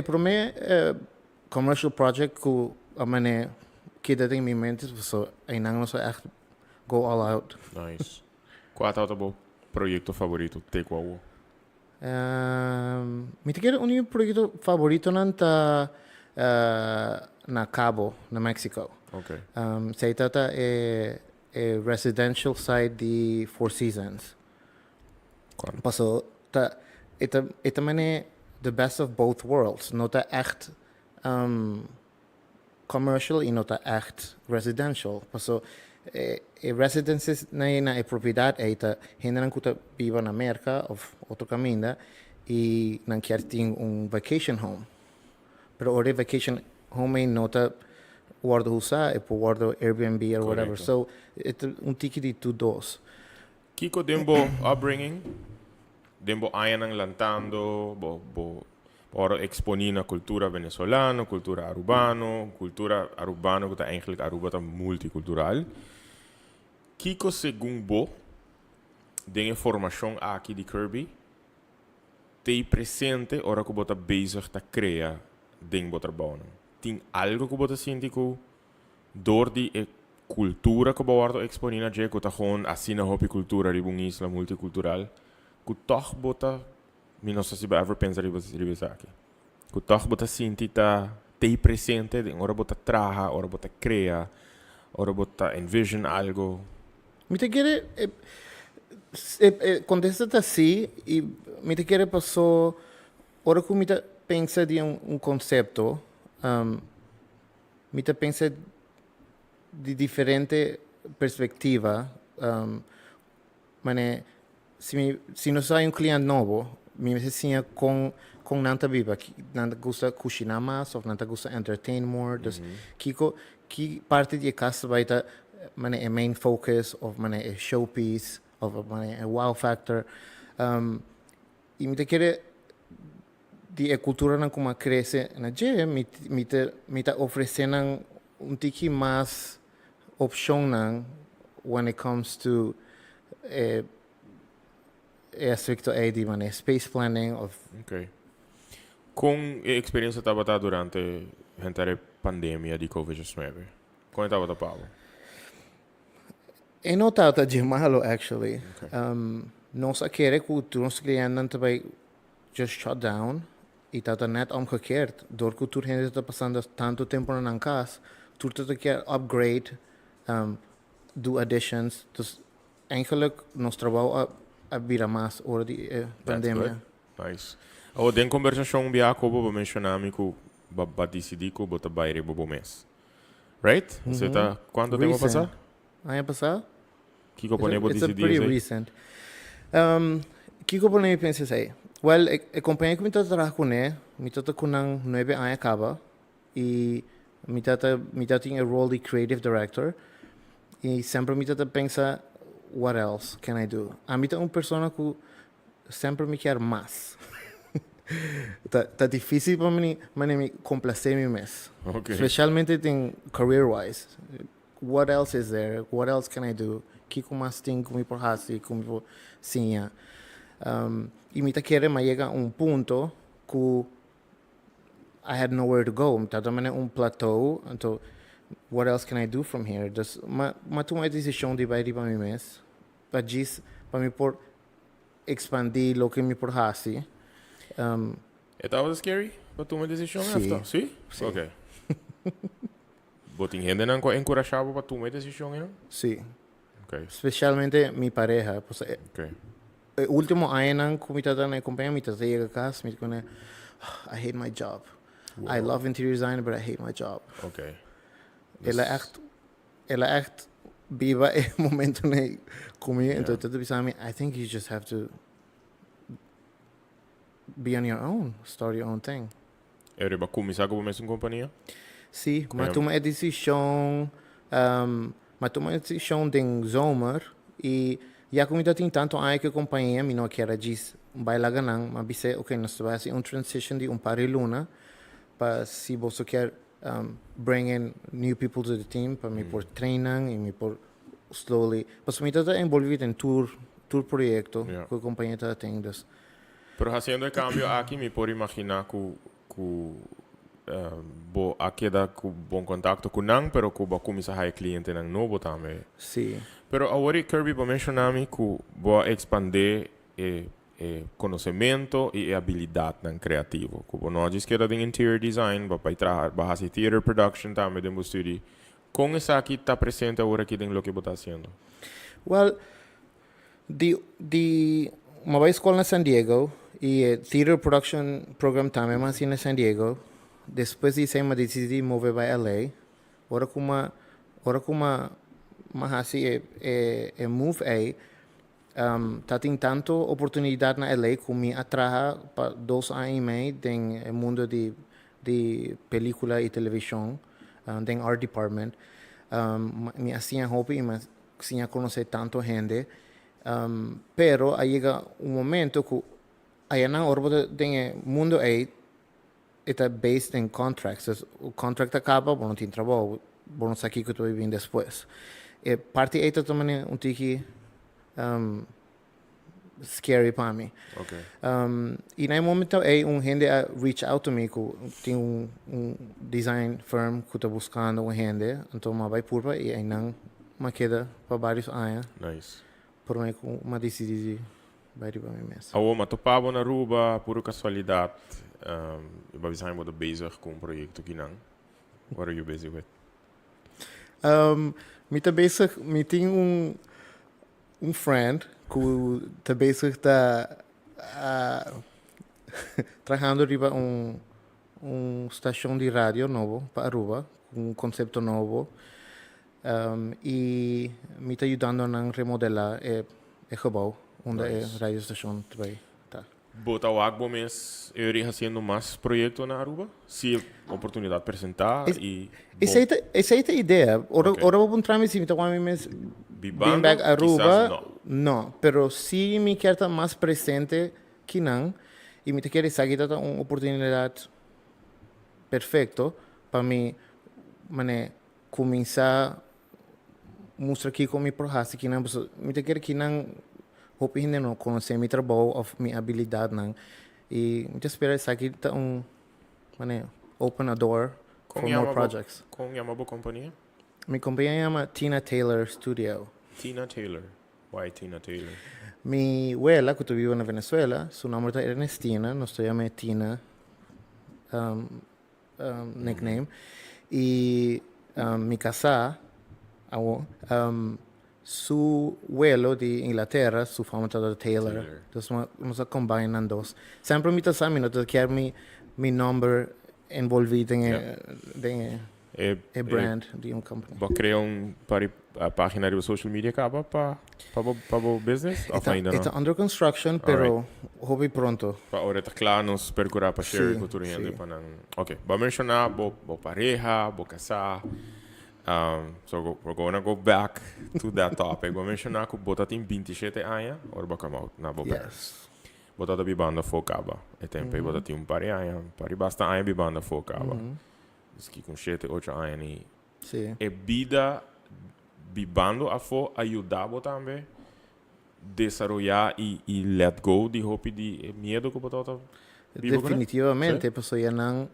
promete commercial project que dá em minha mente, so aí não nós echt go all out. Nice. Qual é o teu projeto favorito? Te qual? Me quero projeto favorito nanta na Cabo, na Mexico. Okay. Se trata residential side de Four Seasons. Claro. Paso ita mane the best of both worlds. Nota echt commercial e nota echt residential. Paso residences na propriedade ita hindran kuta viva na América of outro caminho e não quer ter vacation home. Pero ore vacation home aí nota guarda usar e por guarda Airbnb or whatever. So it's tiki de dos. Kiko dembo upbringing, dembo ayan ang lantando, oro exponina cultura venezolana, cultura arubano que tá eigenlijk Aruba tá multicultural. Kiko según bo, den informação aqui de Kirby, te presente ora que bota bezig ta crea den bo trabalho. Tem algo que bota senti que door die cultura que bota exponina je que tá gewoon assim na hopi cultura ribung isla multicultural, que toch bota, não sei se vai ever pensar riba aqui. Que toch bota senti ta te presente den ora bota traha, ora bota crea, ora bota envision algo. Me te quiere contesta assim e me te quiere passou ora que me te pensa de concepto, mita pensa de diferente perspectiva. Mane, se não sai cliente novo, me assim com nanta viva, nanta gusta cozinhar mais, ou nanta gusta entertain more, dus que parte de casa vai estar, mane, é main focus, ou mane, é showpiece, ou mane, é wow factor. E me quer de cultura não como cresce na je, me tá oferecendo tiki mais opção não when it comes to aspecto aí de mané space planning of. Ok. Com a experiência estava durante a pandemia de COVID-19? Como estava Pablo? Eu não estava de malo actually. Okay. Nós queremos que os clientes também just shut down e estava net omgekeerd. Door que tu gente está passando tanto tempo na casa, tu quer upgrade, do additions. Dus eigenlijk nos trabalho a vira mais hora de pandemia. Nice. O den conversação bia ko bo mencionami ku ba decidi ko bota baire bo mês. Right? Você tá quanto tempo passar? Ano passado? Que ko pone bo It's decidi pretty recent. Que ko pone pensa sei. Well, a companhia que me está trabalhando com ele, me está com 9 anos acaba e me está tem a role de creative director e sempre me está pensa what else can I do? A mim tá uma pessoa que sempre me quer mais. tá difícil para mim me complacer mim mesmo. Okay. Especialmente em career-wise. What else is there? What else can I do? Que mais tem como por hasi, como sim. E me tá querendo mas chega ponto que I had nowhere to go. Tá também plateau, então what else can I do from here? Dus mas tomei a decisão de vai para mim mesmo. Para me por expandir lo que me por hasi. Estava scary? Para tomar decisão Sim. after? Sim? Sim. Ok. Botin gente não encorajava para tomar decisão, não? Sim. Ok. Especialmente mi pareja. Pues, Ok. el último año que me está na companhia, me está llega a casa, me dice, I hate my job. Wow. I love interior design, but I hate my job. Ok. Ela echt viva el momento ne comigo, entonces tú pensas, I think you just have to be on your own, start your own thing. Era para começar com uma companhia? Sim, mas toma a decisão, de zomer e já como tem tanto anos que a companhia, me não quer dizer, vai lá ganhar, mas disse, ok, nós vamos fazer transition de par de luna, para se você quer bring in new people to the team, para me por treinar e me por slowly, mas me está envolvido em tour projeto que a companhia está tendo. Pero haciendo el cambio aquí me puedo imaginar que bo aqui dá com bom contato com não, pero que vou começar a cliente não novo também. Sim. Pero agora Kerby para mencionar-me que vou expandir conhecimento e habilidade não criativo. Que não diz que era de interior design, vai trabalhar, vai fazer theater production também de estúdio. Com isso aqui está presente agora aqui dentro do que você está fazendo. Well, uma escola na San Diego e theater production program também mas na San Diego. Depois disso, eu decidi mover para LA. Ora como assim é move aí, tá tem tanto oportunidade na LA que me atrai para 2 anos e meio no mundo de película e televisão, no art department. Me assim hobby, mas assim conhecer tanto gente. Pero aí chega momento que aí na órbita do mundo aí está based in contracts. O contract acaba, não tem trabalho, não sei o que tu vai vir depois. E parte aí também tique scary para mim. Okay. E no momento aí gente reach out to me que tem design firm que está buscando gente, então vai por e aí não me queda para vários anos. Nice. Por mim uma decisão vai para mim mesmo. Awo matopabo na Aruba, puro casualidade. We zijn we bezig com project aqui não. What are you busy with? Me tá bezig, me tem friend que tá bezig trabajando arriba estação de rádio novo para Aruba, conceito novo. E me está ajudando a remodelar o gebouw, onde Nice. a radioestação também está. Bota o Agbo mês, eu iria fazendo mais projetos na Aruba, se a oportunidade apresentar e... Essa é a ideia. Ora, Ok. ora vou entrar se me está com mês Bibando, back a Aruba, quizás não. Pero se me quer estar mais presente que não, e me quer saber que está uma oportunidade perfeita para mim, mané, começar mostrar aqui com meu projeto que não, me quer que não, hope ainda não conhecer meu trabalho ou minha habilidade não, e me espera saber que está mané, open a door for more projects. Com a boa companhia? Minha companhia chama Tina Taylor Studio. Tina Taylor. Why Tina Taylor? Mi abuela, que vive na Venezuela, su nombre es Ernestina, nos llama Tina, nickname. Y mi casa, su abuelo de Inglaterra, su fama de Taylor. Entonces, vamos a combinar dos. Siempre me está no te quiero mi nombre envolvido en el brand de un company. Vou criar a página de social media para o business? Ou ainda não? Está under construction, pero hobby pronto. Para ahora está claro, nos percurar para share Sí, cultura sí. para Ok, vou mencionar bo pareja, bo casar. So we're going to go back to that topic. Vou mencionar que bota tem 27 anos, ora vou come out na bo Yes. bota da bibanda focava. E tempo bota tem pari anos, pari basta anos bibanda focava. Diz que com 7, 8 anos Sí. e vida bibando a fo ajudava também desarrollar e let go de hope de medo que bota Definitivamente, pues ya no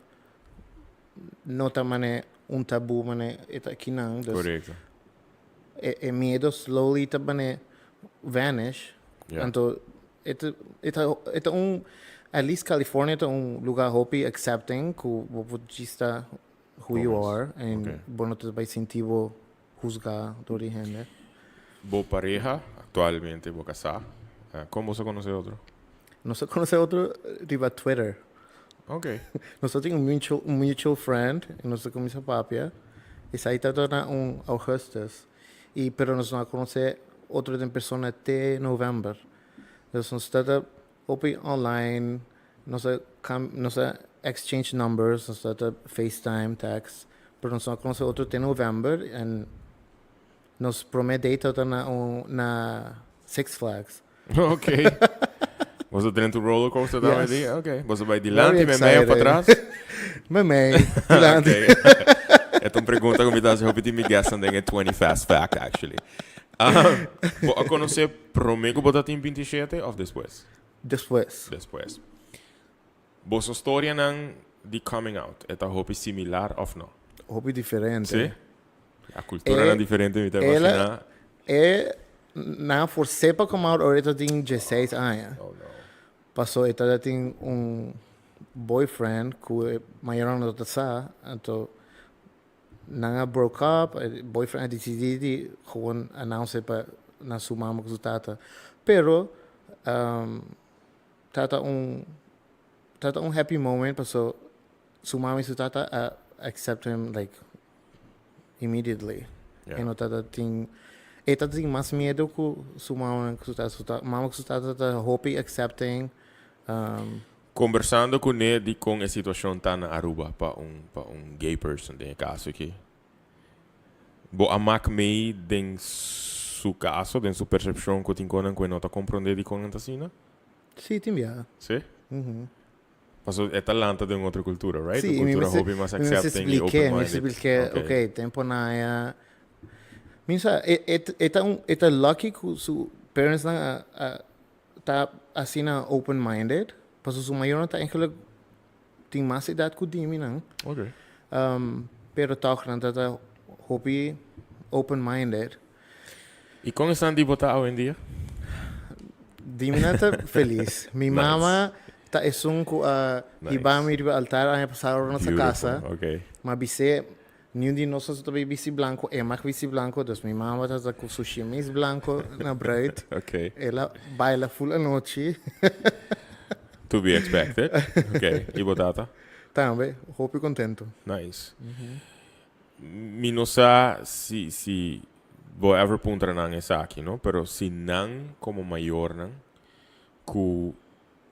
está un tabú eta aquí nan. Correcto. E miedo slowly ta vanish. Yeah. Anto eta at least California ta un lugar hopi accepting ku está who you Correct. are and Okay. bueno te vai sentivo juzgar do gente. Bo pareja, actualmente vou casar. Como você conhece outro? No se conoce otro riba Twitter. Ok. Nosotros tenemos un mutual friend, y nosotros con mi papia, y ahí está un Augustus. Pero nos no conoce otro de persona de noviembre. Entonces nos está open online, nos exchange numbers, nos está FaceTime, text, pero nos no conoce otro de noviembre, y nos promete na Six Flags. Ok. Você dentro do roller coaster da Yes. ideia? Ok. Você vai dilante e Very meio para trás? Mamãe, Ok. É uma pergunta que me dá se repetir me guess and then 20 fast fact actually. Vou conhecer primeiro que você tem 27 ou depois? Después. Depois. Vossa história não de coming out é hope similar ou não? Hobby diferente. Sim? A cultura não é diferente, me deve imaginar. Na forcé para comer ahorita tem 16 anos. Oh no. Passou ela tem boyfriend que maior não está então na broke up, boyfriend decidiu gewoon announce para na sua mama que tata. Pero tata happy moment passou sua mama e sua tata accept him like immediately. Yeah. E não tata tem eta tem mais medo que sua mama que sua tata hope accepting Conversando com ele com a situação tá na Aruba para gay person de caso aqui. Bo amak mei den su caso, den su percepção que tinconan que não tá compreendendo com antasina? Sim, tem já. Sim? Passo é talanta de uma outra cultura, right? Sim, cultura hobby mais accepting e me open-minded. expliquei, ok, tempo na é minsa eta lucky que su parents na tá assim na open-minded, passo su maior tá eigenlijk tem mais idade que dimi não. Ok. Pero toch na tá hobby open-minded. E com essa de botar hoje em dia? Dimi na tá feliz. Mi Nice. mama tá esunco Nice. iba mi riba altar a passar na nossa casa. Ok. Ma bise nenhum de nós também bisi blanco, mais bisi blanco, dus minha mama tá com su chemise blanco na bruid. Ok. Ela baila full a noite. To be expected. Ok, e Botata? Também, hope e contento. Nice. Mi não sei se vou ever punta nang essa aqui, não? Pero se não como maior nang, que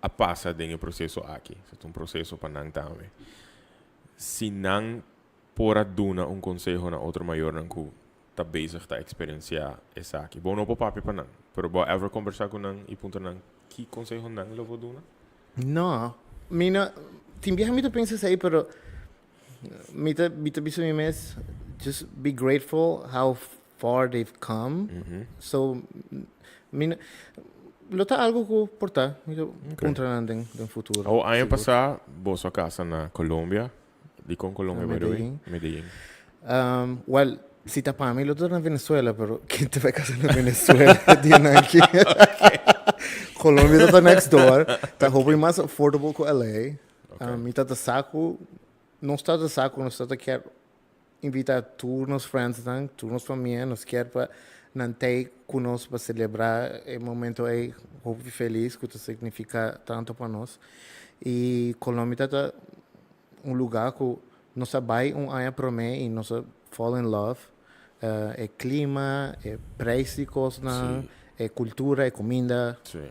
a passa dentro processo aqui. É um processo para nang também. Se não por duna conselho na outro maior nang que tá bezig a experienciar essa aqui. Bom, não para papi para nang. Pero vou ever conversar com nang e punta nang que conselho nang lo vou duna? Não, mina, tem vieja mita pensa isso aí, pero mita biso mi mes, just be grateful how far they've come. So, mina, lo tá algo que portar, mita punta nandeng no futuro. O ano passado, vou sua casa na Colômbia. Di con Colômbia, by the way. Medellín. Well, si tá para mim, lo tô na Venezuela, pero quem te vai casa na Venezuela, dia aqui. Colômbia tá next door, tá hoping mais affordable que LA. E tá saco, não está de saco, não está de quer invitar todos os friends, todos os família, nos quer para não ter conosco para celebrar o momento aí, hope feliz, que isso significa tanto para nós. E Colômbia tá lugar que nós vai ano para mim e nós fall in love. É clima, é preço de coisas, é cultura, é comida. Sim.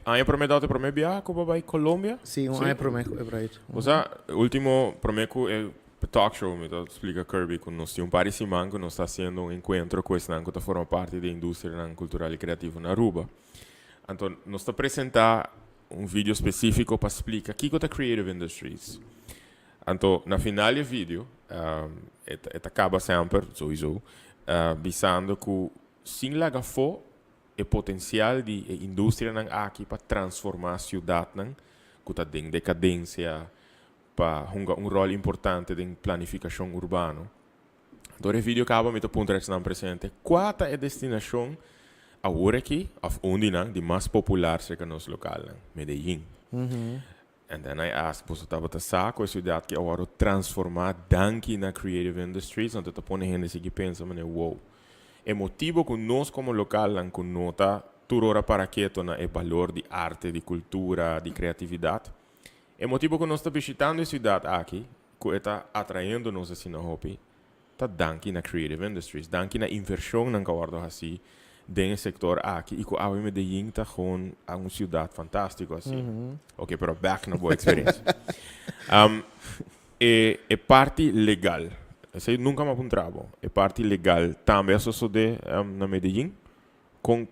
Ano para mim dá para mim viajar como vai Colômbia? Sim, ano para mim é para isso. O sea, último para mim é talk show, me explica Kerby, que nós temos par de semana que nós está fazendo encontro com esse que está formando parte da indústria cultural e criativa na Aruba. Então, nós está apresentar vídeo específico para explicar o que é Creative Industries. Então, na final do vídeo, acaba sempre, sowieso, visando que sem lagar fora o potencial de indústria aqui para transformar a cidade, que está em decadência, para um rol importante em planificação urbana. Então, o vídeo acaba me apontando presente qual é a destinação agora aqui, onde de mais popular cerca nos local, Medellín. And then I asked, você estava a saco a cidade que agora transformar danke na creative industries, então te põe gente que pensa, mas wow. É motivo que nós como local que nota turora para quieto na o valor de arte, de cultura, de criatividade. É motivo que nós está visitando a cidade aqui, que está atraindo nos assim na hobby, tá danke na creative industries, danke na inversão na guarda assim. Dentro do setor aqui e que a Medellín está com uma cidade fantástica assim. Ok, pero back na boa experiência. É parte legal. Esse nunca me apuntava. É parte legal também só de na Medellín com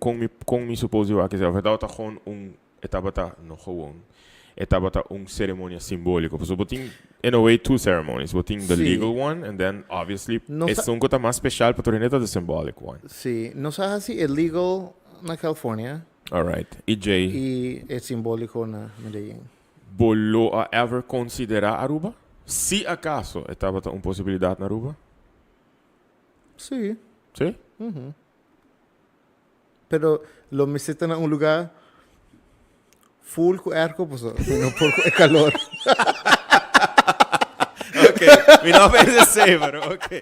me suposto que se a verdade está com etapa tá no gewoon. Etapa tá cerimônia simbólica. Porque botin in a way two ceremonies. Botin the legal one and then obviously esse tá mais especial para tornar the symbolic one. Sim, não sabe assim é legal na Califórnia. Alright. E E é simbólico na Medellín. Bolou a ever considerar Aruba? Se acaso estava uma possibilidade na Aruba? Sim. Sim? Pero lo me siento en un lugar full com airco, pues no por calor. Ok, mi não pensei, pero ok.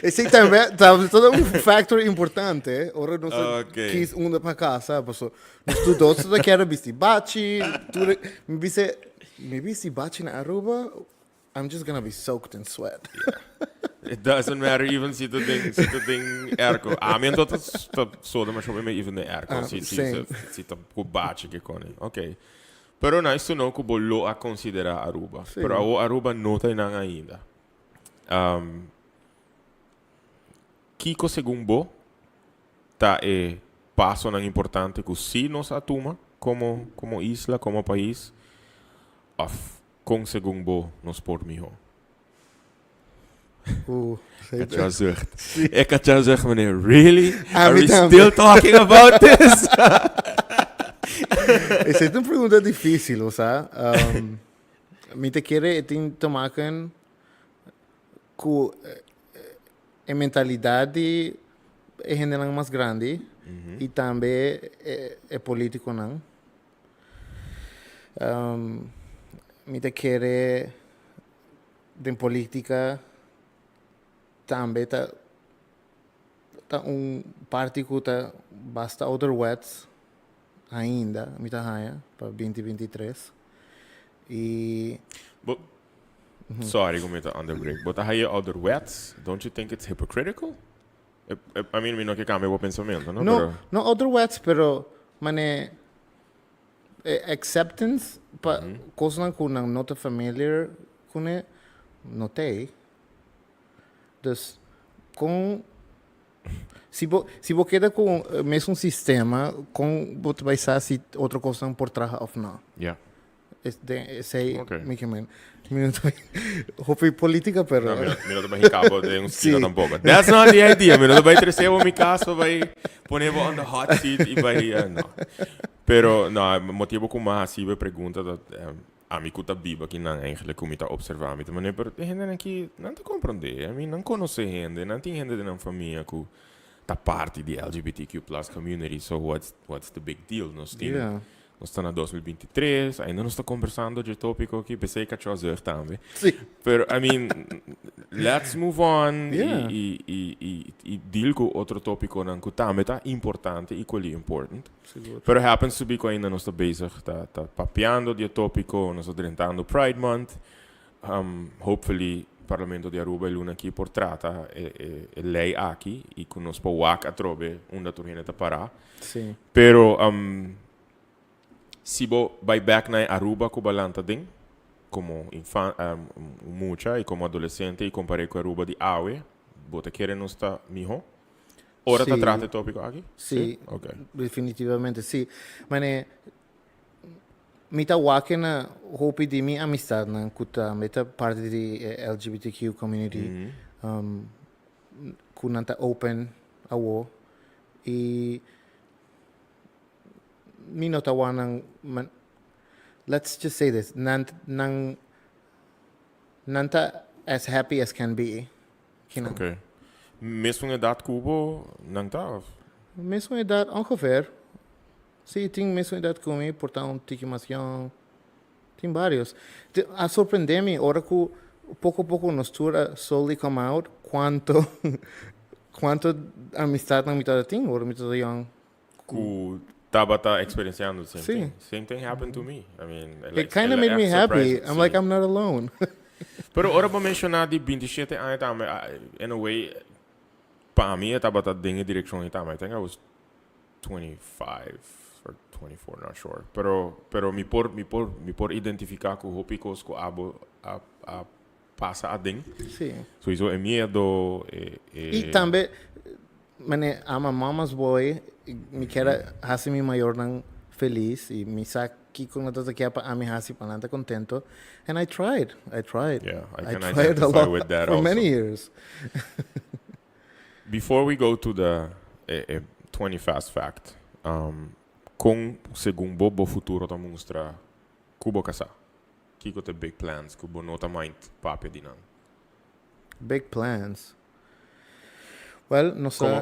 Esse também todo factor importante. Ora não sei quis para casa, pues tu dois da quero bisti baci, tu me bisti baci na Aruba. I'm just gonna be soaked in sweat. It doesn't matter even se tu tem airco. A mim tot so mas eu me even the airco. Se tu com bate que cone. Ok. Pero nice to know que bolou a considerar Aruba. Sim. Pero a Aruba não tem nada ainda. Kiko segundo tá passo não importante que se nós atuma como isla, como país, com segundo nos por melhor. Katja zegt meneer, really? Are we still talking about this? Essa é uma pergunta difícil, sabe? Me te quer tomar com a mentalidade é gente mais grande e também é político não. Me te quer de política também tá parte que tá basta outer wets ainda, mita haya, para 2023. E... But, sorry, gumita underbreak. But I hear other wets. Don't you think it's hypocritical? I mean, mi no que cambia o pensamento, no? No other words, pero mane acceptance pa coisa que não nota familiar com notei. Dus com se você queda com o mesmo sistema, com você vai saber se outra coisa por trás ou não. Yeah. Sei, Okay. Hopefully política, pero... No, mi no te cabo de un stilo tampoco. That's not the idea. Mi no te vai trazer o mi caso, vai poner on the hot seat e vai... no. Pero, no, motivo com mais assim, a pergunta da... a mi kuta biba que não eigenlijk como está observar mi mas pero gente aqui não te compreende. I mean, não conhece gente, não tem gente na família que tá parte de LGBTQ+ community. So what's the big deal? Nós estamos em 2023, ainda não estou conversando de tópico aqui, pensei que eu já também. Sim. Pero, I mean, let's move on e deal com outro tópico que também é importante, equally important. Pero happens to be que ainda não estou bezig, está papeando de tópico, nós estamos tentando Pride Month. Hopefully, o Parlamento de Aruba e Luna aqui por trata lei aqui e que nós podemos atrobe onde a turma está parar. Sim. Pero, se você vai back na Aruba com balanta ding, como mucha e como adolescente e comparei com Aruba de Aue, você quer não estar melhor? Ora tá trata tópico aqui? Sim. Ok. Definitivamente, sim. Mas mita wakena hopi de minha amistade na kuta meta parte de LGBTQ community kunanta open awo e minotawan ng let's just say this nanta as happy as can be. Ok. Mesmo na idade cubo, não tá? Mesmo idade, ongeveer. Sim, tem mesmo idade comigo, portanto, tique mais young. Tem vários. A surpreender-me, ora que pouco a pouco nos tura slowly come out, quanto amistade na mitad tem, ora mitad young. Que estava experienciando the same Sim. thing. Same thing happened to me. I mean, It kind of made me happy. I'm like, I'm not alone. Pero ora para mencionar de 27 anos também, in a way, para mim estava a dinge direção também. I think I was 25 or 24, not sure. Pero me por identificar com o picos que a passa a ding. Sim. So isso é medo E também, mane, I'm a mama's boy, me quer fazer-me maior não feliz e me aqui com toda aqui para me fazer para nada contento. And I tried. Yeah, I can tried identify a lot with that for also. many years. Before we go to the 20 fast fact, kung según Bobo futuro ta mostra kubo kasa. Kiko te big plans, kubo nota mind papi dinan. Big plans. Well,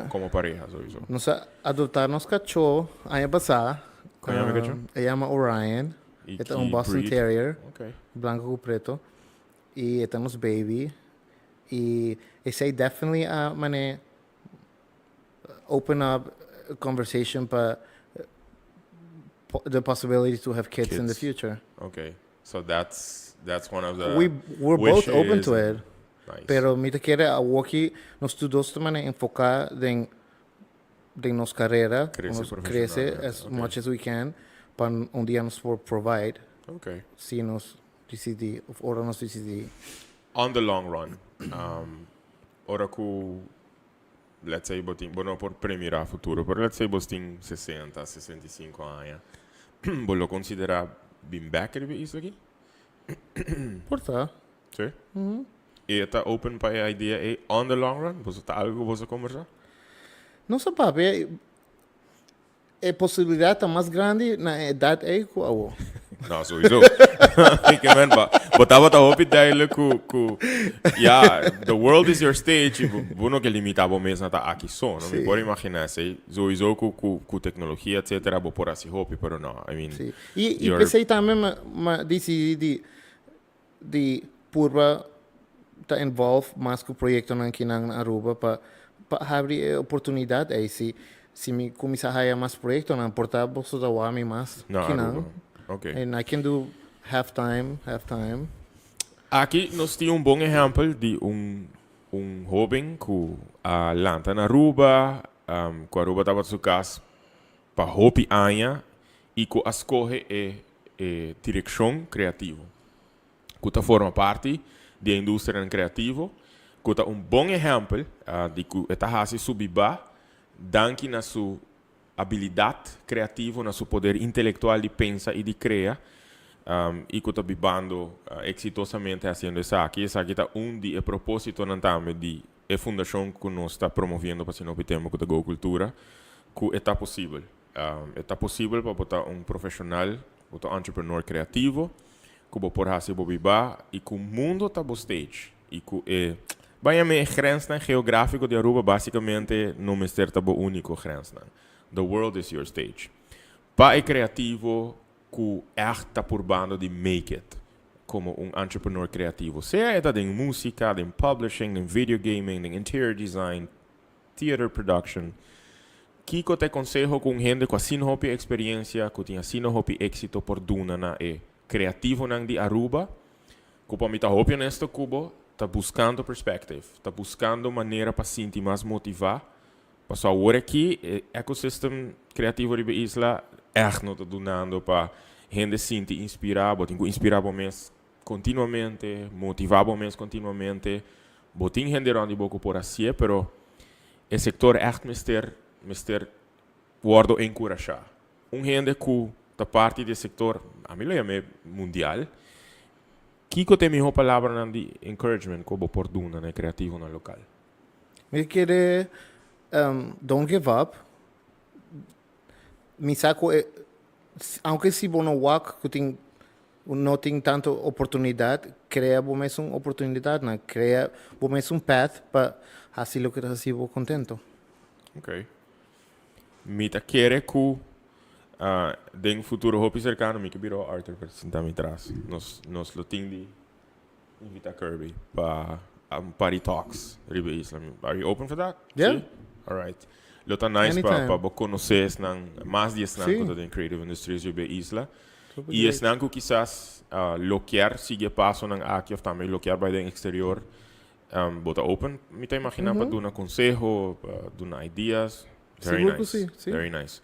Como pareja, sowieso. nos adoptar nos cachorro ano passado. Qual é o cachorro? Ele chama Orion. E É que um Boston breed? Terrier, Okay. branco com preto. E é nos baby. E esse aí definitely mane open up a conversation para the possibility to have kids in the future. Okay. So that's one of the We're both open wishes to it. Nice. Pero me te quiere a walkie nos dos também enfocar em nossa carreira, Crescer crescer profissionalmente. as Okay. much as we can para dia nos for provide Okay. se nos decidir ou nos decidir. On the long run, ora ku let's say bono por premirar futuro, pero let's say botin 60, 65 anos. Bollo considerar being back isso aqui? Porta. Sim. E está open para a ideia on the long run? Você tá algo você conversar? Não se sabe, a possibilidade mais grande na idade é qual. Não, sowieso. Ik men botava ta hopi daile ku ja, the world is your stage, bueno que limitava mesmo tá aqui só, não me pode imaginar se sowieso ku tecnologia etc, bo por assim hopi, pero não, I mean. Sim. E pensei também decidi de purba tá envolve mais com o projeto aqui na Aruba para abrir oportunidade aí se si me começar a mais projeto, não importa você da wami mais. Na Que Aruba. não. Ok. And I can do half time. Aqui nós temos um bom exemplo de um jovem que lanta na Aruba, que a Aruba estava em sua casa para hopi anha e que escolhe a direção criativa. Que forma parte da indústria criativa, que é um bom exemplo de que está fazendo subir danke na sua habilidade criativa, na seu poder intelectual de pensar e de criar, e que está vivendo exitosamente fazendo isso aqui. Esse aqui está de propósito de a fundação que nós está promovendo para o tema que é a cultura, que está possível. Está possível para botar um profissional, um entrepreneur criativo, que pode fazer viver e que o mundo está no stage. E que vai me grensna geográfico de Aruba basicamente não me ser tabo único grensna. The world is your stage. Para o criativo que está por bando de make it como um entrepreneur criativo. Seja em música, em publishing, em video gaming, em interior design, theater production. Que eu te aconselho com gente que assim não tem experiência, que tem assim não tem êxito por duna na criativo nang de Aruba, que para mim está honesto cubo, está buscando perspective, está buscando maneira para sentir mais motivar. Para só agora aqui, o ecossistema criativo da isla não está donando para gente sentir inspirado, tem que inspirar mês continuamente, motivar mês continuamente. Botin gente onde boco por assim, pero o setor mister guardo encorajar. Gente que está parte do setor, a mim lo chamo mundial. Que tem melhor palavra de encouragement como por duna, né, criativo no local. Me querer don't give up. Me saco, aunque se você não walk, que não tem tanta oportunidade, cria bom mesmo uma oportunidade, né? Cria bom mesmo path para fazer o que você está contento. Ok. Me tá querer que em futuro hope cercano me que virou Arthur para sentar me atrás. Nós lo tem de Invitado Kerby para party talks. Are you open for that? Yeah. See? All right. Lo tá nice para conhecer mais de esnan que tem creative industries de isla. E esnan que quizás loquear sigue passo nang aqui of também loquear by the exterior. Bota open. Me tá imaginando para dar um consejo, dar ideas. Very nice. Sí. Very nice.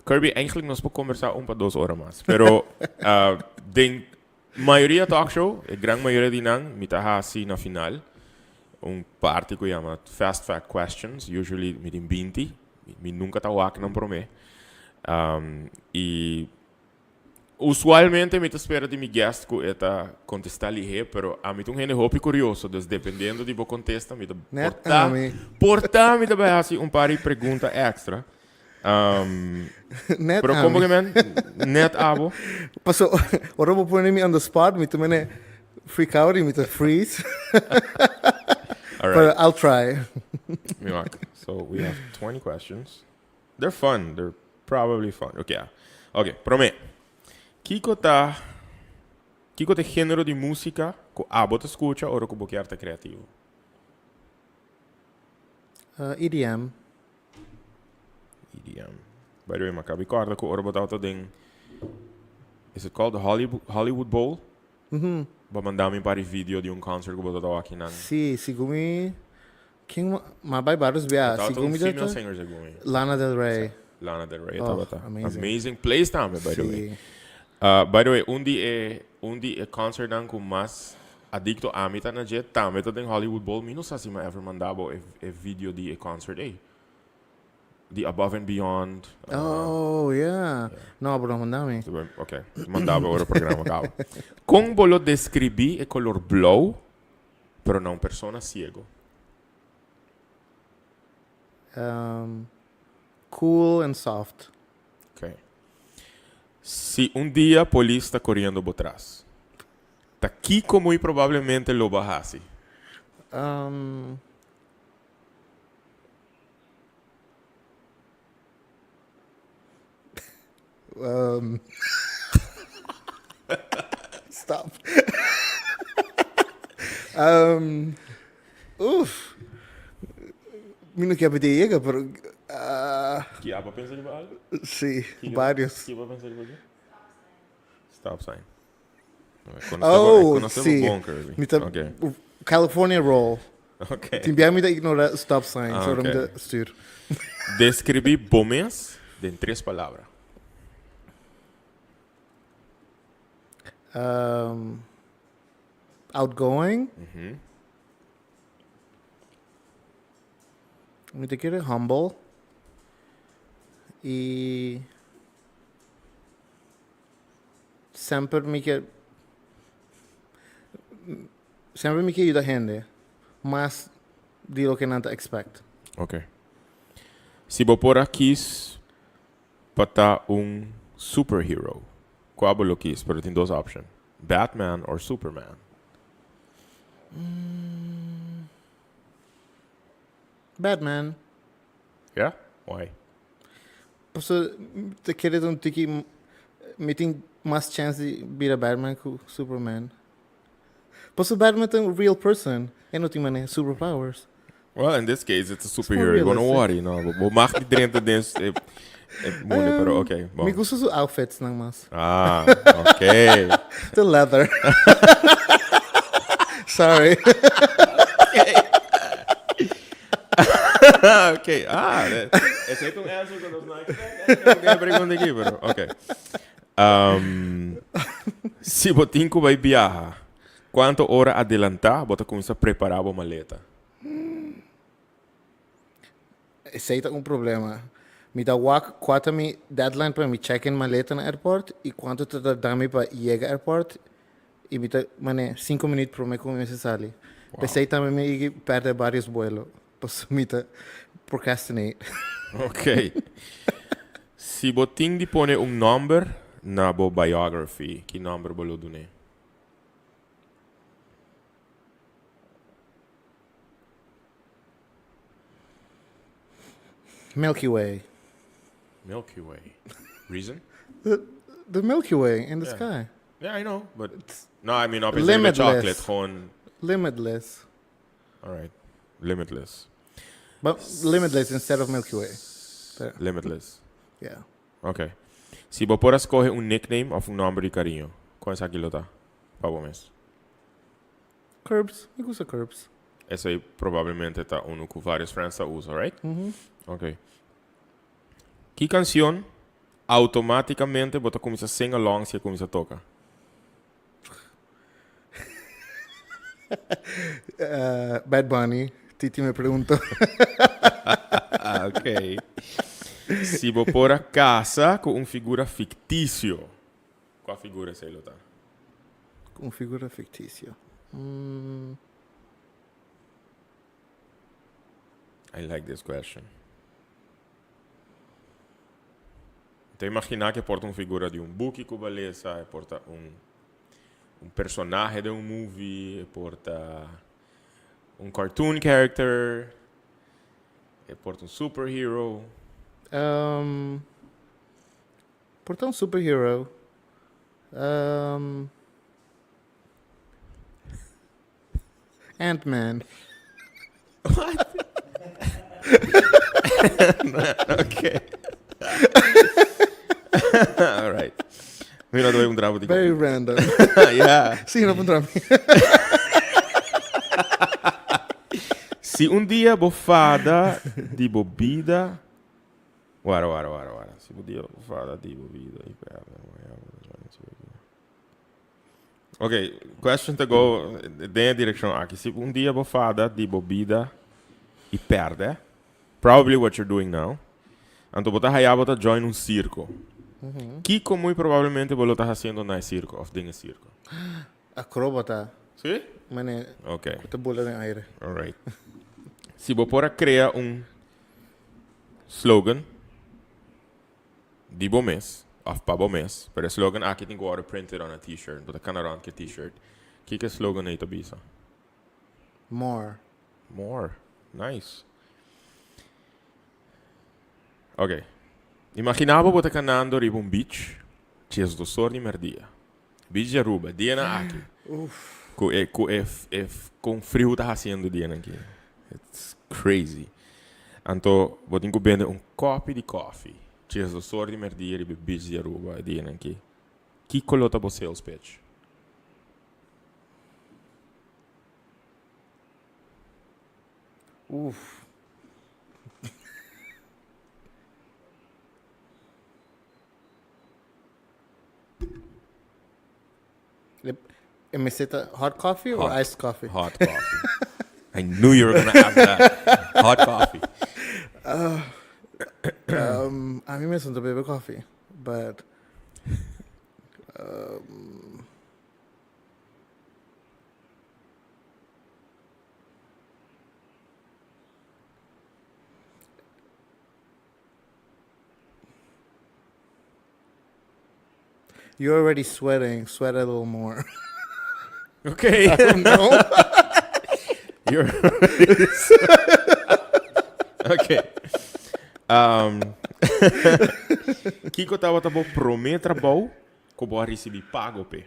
Kerby, eigenlijk nos podemos conversar para 2 horas más. Pero, de mayoría talk show, la gran mayoría de nang, me está así na final. Un parte que llama Fast Fact Questions, usually me den 20. Me nunca está waknan por mí. Y usualmente me espera de mi guest que está contestar lige, pero a mí tengo gente hopi curioso, dus dependiendo de vos contesta, me porta me vai assim par de pergunta extra. Net pero como que man, net abo. Paso, ahora vou pôr me on the spot, me também freak out e me freeze. All right. But I'll try. So we have 20 questions. They're fun. They're probably fun. Okay, promete. Kiko te género de música que abo te escucha ou que boque arte criativo? EDM. By the way, Maccabi Carda que ora botar ding. Is it called the Hollywood Bowl? Mhm. Ba mandami um par de vídeo de concert que botar aqui nan. Sim, sigumi. Quem mabai vários bia, sigumi female singers agumi. Lana Del Rey. Lana Del Rey, amazing place também, by the way. By the way, um dia concert nan com mais adicto a mim tá na jet, também tá em Hollywood Bowl, não sei se me ever mandava vídeo de concert the Above and Beyond. Yeah. No, bro, mandami. Ok, mandava ora o programa acaba. Como bolo descrevi é color blue, pero não persona ciego. Cool and soft. Ok. Se dia a polícia está correndo por trás, tá aqui como muito provavelmente lo bajasse. Stop. Oof. Mino que ideia, pero Que apa pensar de algo? Sí, vários. Que apa pensar de algo? Stop sign. Oh, Conhecemos sim. bom, Kirby. Mita, Ok. o California Roll. Ok. Timbia me ignorar stop sign, Ah, so ok. me stuur. Descrevi bom mês em 3 palavras. Outgoing. Me te quiere humble. E sempre me que ayuda a gente. Más de lo que nada expect. Ok. Se vou pôr aqui para superhero, qual é o que é? Pero tem duas opções. Batman ou Superman? Batman. Yeah? Why? Posso te querer um tiki me tem mais chance de virar Batman que Superman. Posso Batman é um real person. E não tem mané superpowers. Well, in this case, it's a more superhero. You're gonna realistic. worry, no? Vou mais de dentro desse mundo, pero ok. Bom. Me gusta os outfits não mais. Ah, ok. The leather. Sorry. Ok. Ah, esse é um answer que eu não expect. Pergunta aqui, pero ok. Se você vai viajar, quanto hora adelantar, você começa a preparar a maleta? Esse aí tá um problema. Me dá quanto me deadline para me check-in maleta no airport e quanto te dá me para chegar ao airport e me dá, mané, 5 minutos para me começar a sair. Pensei também me perder vários vuelos. Posso me procrastinate. Ok. Se você tem de pôr número na sua biography, que número você dá? Milky Way. Milky Way. Reason? The Milky Way in the Yeah. sky. Yeah, I know, but no, I mean, obviously, Limitless. chocolate, gewoon. Limitless. All right, limitless. But limitless instead of Milky Way. There. Limitless. Yeah. Ok. Se você pôr escolher nickname ou nome de carinho, qual é aquilo tá? Para o mês. Curbs. Me gusta Curbs. Esse aí provavelmente tá que vários friends usam, right? Ok. Que canção automaticamente você começa a sing along se começa a tocar? Bad Bunny. Titi me preguntou. Ok. Se você pôr a casa com figura fictício, qual figura você tá? Com figura fictícia. I like this question. Então, imaginar que porta uma figura de book com beleza, porta personagem de movie, porta cartoon character, porta superhero. Portar um superhero. Ant-Man. Ok. All right. Mira, doy drama de Very random. Yeah. Sim, não para mim. Se dia bofada de bebida. Wara. Se dia bofada de bebida. Ok, question to go. Dê a direção aqui. Se dia bofada de bebida e perde, probably what you're doing now, então você vai join circo. Que como provavelmente você está fazendo na circo, of ding circo. Acróbata. Sim? Mané, Ok. te bola no aire. Alright. Se você pode criar slogan de bom mês, of para bom mês, pero slogan aqui tem que printed on a t-shirt, você can around que t-shirt. Que slogan aí tabisa? More. More. Nice. Ok. Imaginava você caminhando em beach, tinha do sol de merdia. Beach de Aruba, dia na aqui. Com frio tá fazendo dia aqui. It's crazy. Anto, wat inko bende un kopi di koffie. Ci so sordi merdieri be bitch di Aruba e dienen ki. Ki kolota bo sales pitch. Oof. And is it a hot coffee or iced coffee? Hot coffee. I knew you were going to ask that. Hot coffee. A mí me gusta beber coffee, but you're already sweating. Sweat a little more. Okay. I don't know. You're okay. Kiko tava tabo prometer bau ko bo recebi pago pe.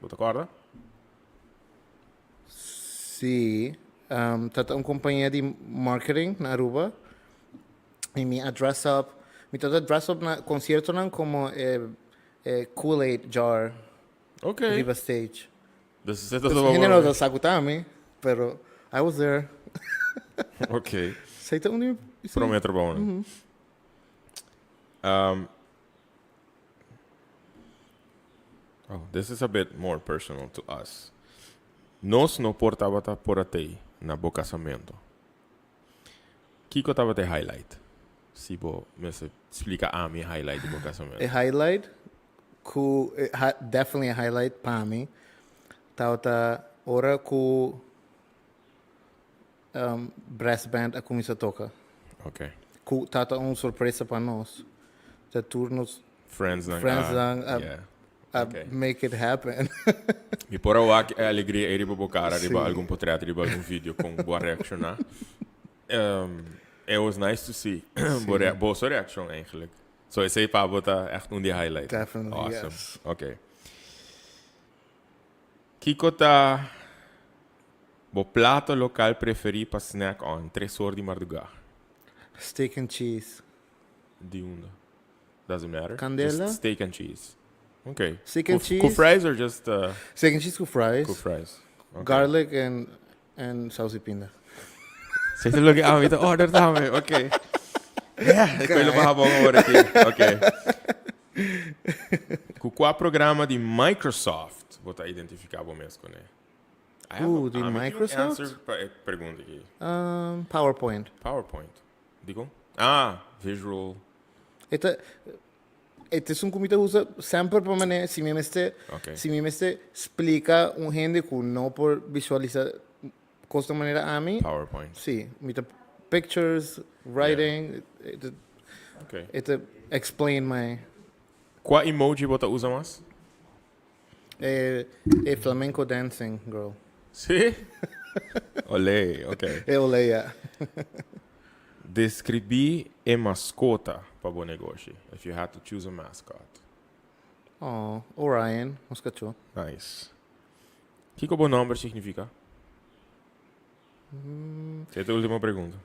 Você acorda? Sim. Tata companhia de marketing na Aruba. E me dress up. Me tata dress up na concerto nan como Kool-Aid jar. Okay. Riva stage. Dus você Dus tava hindi na da sakutami, pero I was there. Okay. Sei ta undi. Prometer bau. Oh, this is a bit more personal to us. Nós não portava por atei na bo casamento. Kiko tava te highlight. Se bo me se explica a mim highlight do casamento. A highlight, definitely a highlight para mim. Tauta ora ku brass band a começar a tocar. Okay. Ku tata surpresa para nós. The turnos Friends lang. yeah. Okay. Make it happen. Mi pora wak e alegria e riba bocara, riba algum portrait, riba algum vídeo com boa reaction na. It was nice to see. Boa reaction eigenlijk. So I say pa bota echt die highlight. Definitely, awesome. yes. Okay. Kiko ta bo plato local preferi pa snack on 3 ore di marduga. Steak and cheese. Di unda. Doesn't matter. Candela? Just steak and cheese. Okay. Steak and cheese. Cool fries or just Steak and cheese with fries. cool fries? Okay. Garlic and sauce pinda. Zit er looking aan met de order daarmee? Oké. Ja, ik wil hem hebben horen aqui. Oké. Qual programa de Microsoft você identificar mesmo com ele? De Microsoft? Answer pergunta aqui. PowerPoint. PowerPoint. Digo? Visual. Este es un comité usa sempre para mané si me explica un gente que no por visualizar costa manera a mí. PowerPoint. Sí, mita pictures, writing, Okay. it explain my Qual emoji você usa mais? flamenco dancing girl. Sí. Olé, okay. Oleia. Descrevi a mascota para o negócio. If you had to choose a mascot. Oh, Orion, moscacho. Nice. O que o bom nome significa? Essa é a última pergunta.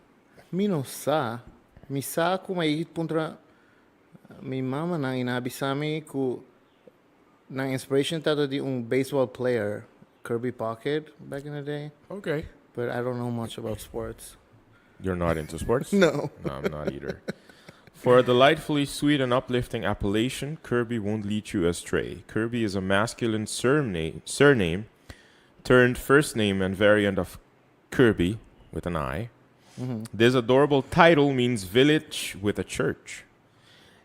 Mi no sa. Mi sa como aí contra mi mama na inabisami ku na inspiration tata de baseball player, Kirby Pocket back in the day. Okay. But I don't know much about sports. You're not into sports? No. No, I'm not either. For a delightfully sweet and uplifting appellation, Kirby won't lead you astray. Kirby is a masculine surname turned first name and variant of Kirby, with an I. Mm-hmm. This adorable title means village with a church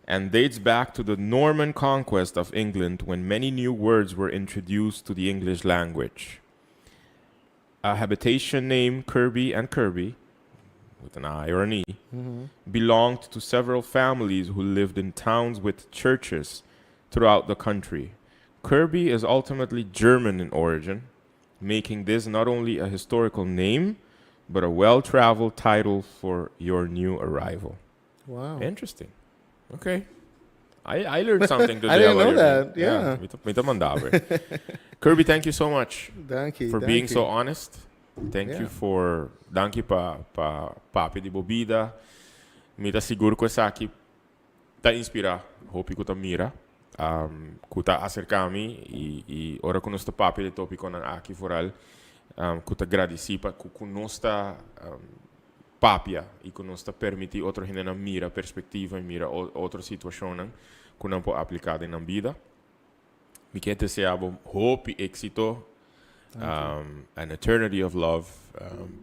and dates back to the Norman conquest of England when many new words were introduced to the English language. A habitation name, Kirby and Kirby, with an I or an E, belonged to several families who lived in towns with churches throughout the country. Kirby is ultimately German in origin, making this not only a historical name, but a well-traveled title for your new arrival. Wow. Interesting. Okay. I learned something today. I didn't know that. Yeah. Mita mandaber. Kirby, thank you so much Thank you. for being so honest. Thank Yeah. you for... Dank je pa papi di bobida. me tá seguro que essa aqui tá inspira, hope que tá mira, que tá acercar-me e ora que nós tá papo de tópico na aqui foral, que tá agradecido que nós tá papia e que nós tá permitir outro gente na mira perspectiva e mira outra situação que não pode aplicar na vida. Me quer desejar hope, êxito, an eternity of love,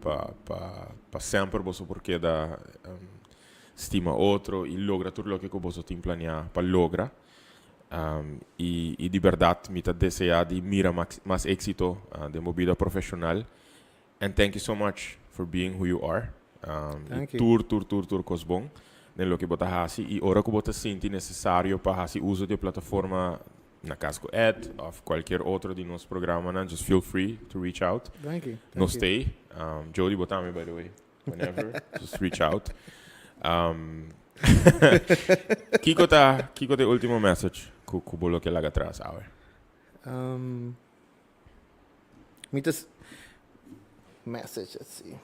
para sempre você porque da estima outro e logra tudo o que você tem planeado para lograr. E de verdade, me desejar de mira mais êxito de uma vida profissional. And thank you so much for being who you are. Tur cos bom, nelo que você faz e ora que você sente necessário para fazer uso de plataforma na casco Ed ou qualquer outro de nossos programas, just feel free to reach out. Thank you. No stay. Jody botame, by the way. Whenever, just reach out. Kiko te último message que bolo que laga atrás, ahora. Mitas message, let's see.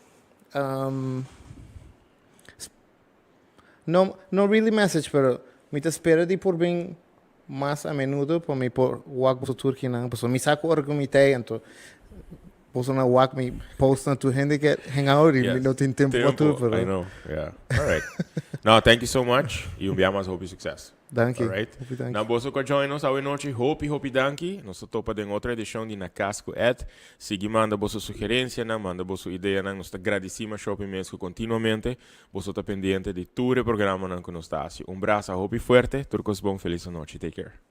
No really message, pero mitas espera de por bem más a menudo para mí por walk por Turquía, não, pues me saco organizei, então pues na walk me post na tu gente que hang out e não tem tempo para tudo, pero I know, yeah. All right. No, thank you so much e mais hope e sucesso. Thank you. All right. Na boso que join us hoje noite, hope danke. Nós topa de outra edição de na casco Ed. Siga manda boso sugerência, manda boso ideia, nós está agradecemos shopping mesmo continuamente. Boso está pendiente de todo o programa que nós está. Abraço, hope forte. Turcos bom, feliz noite. Take care.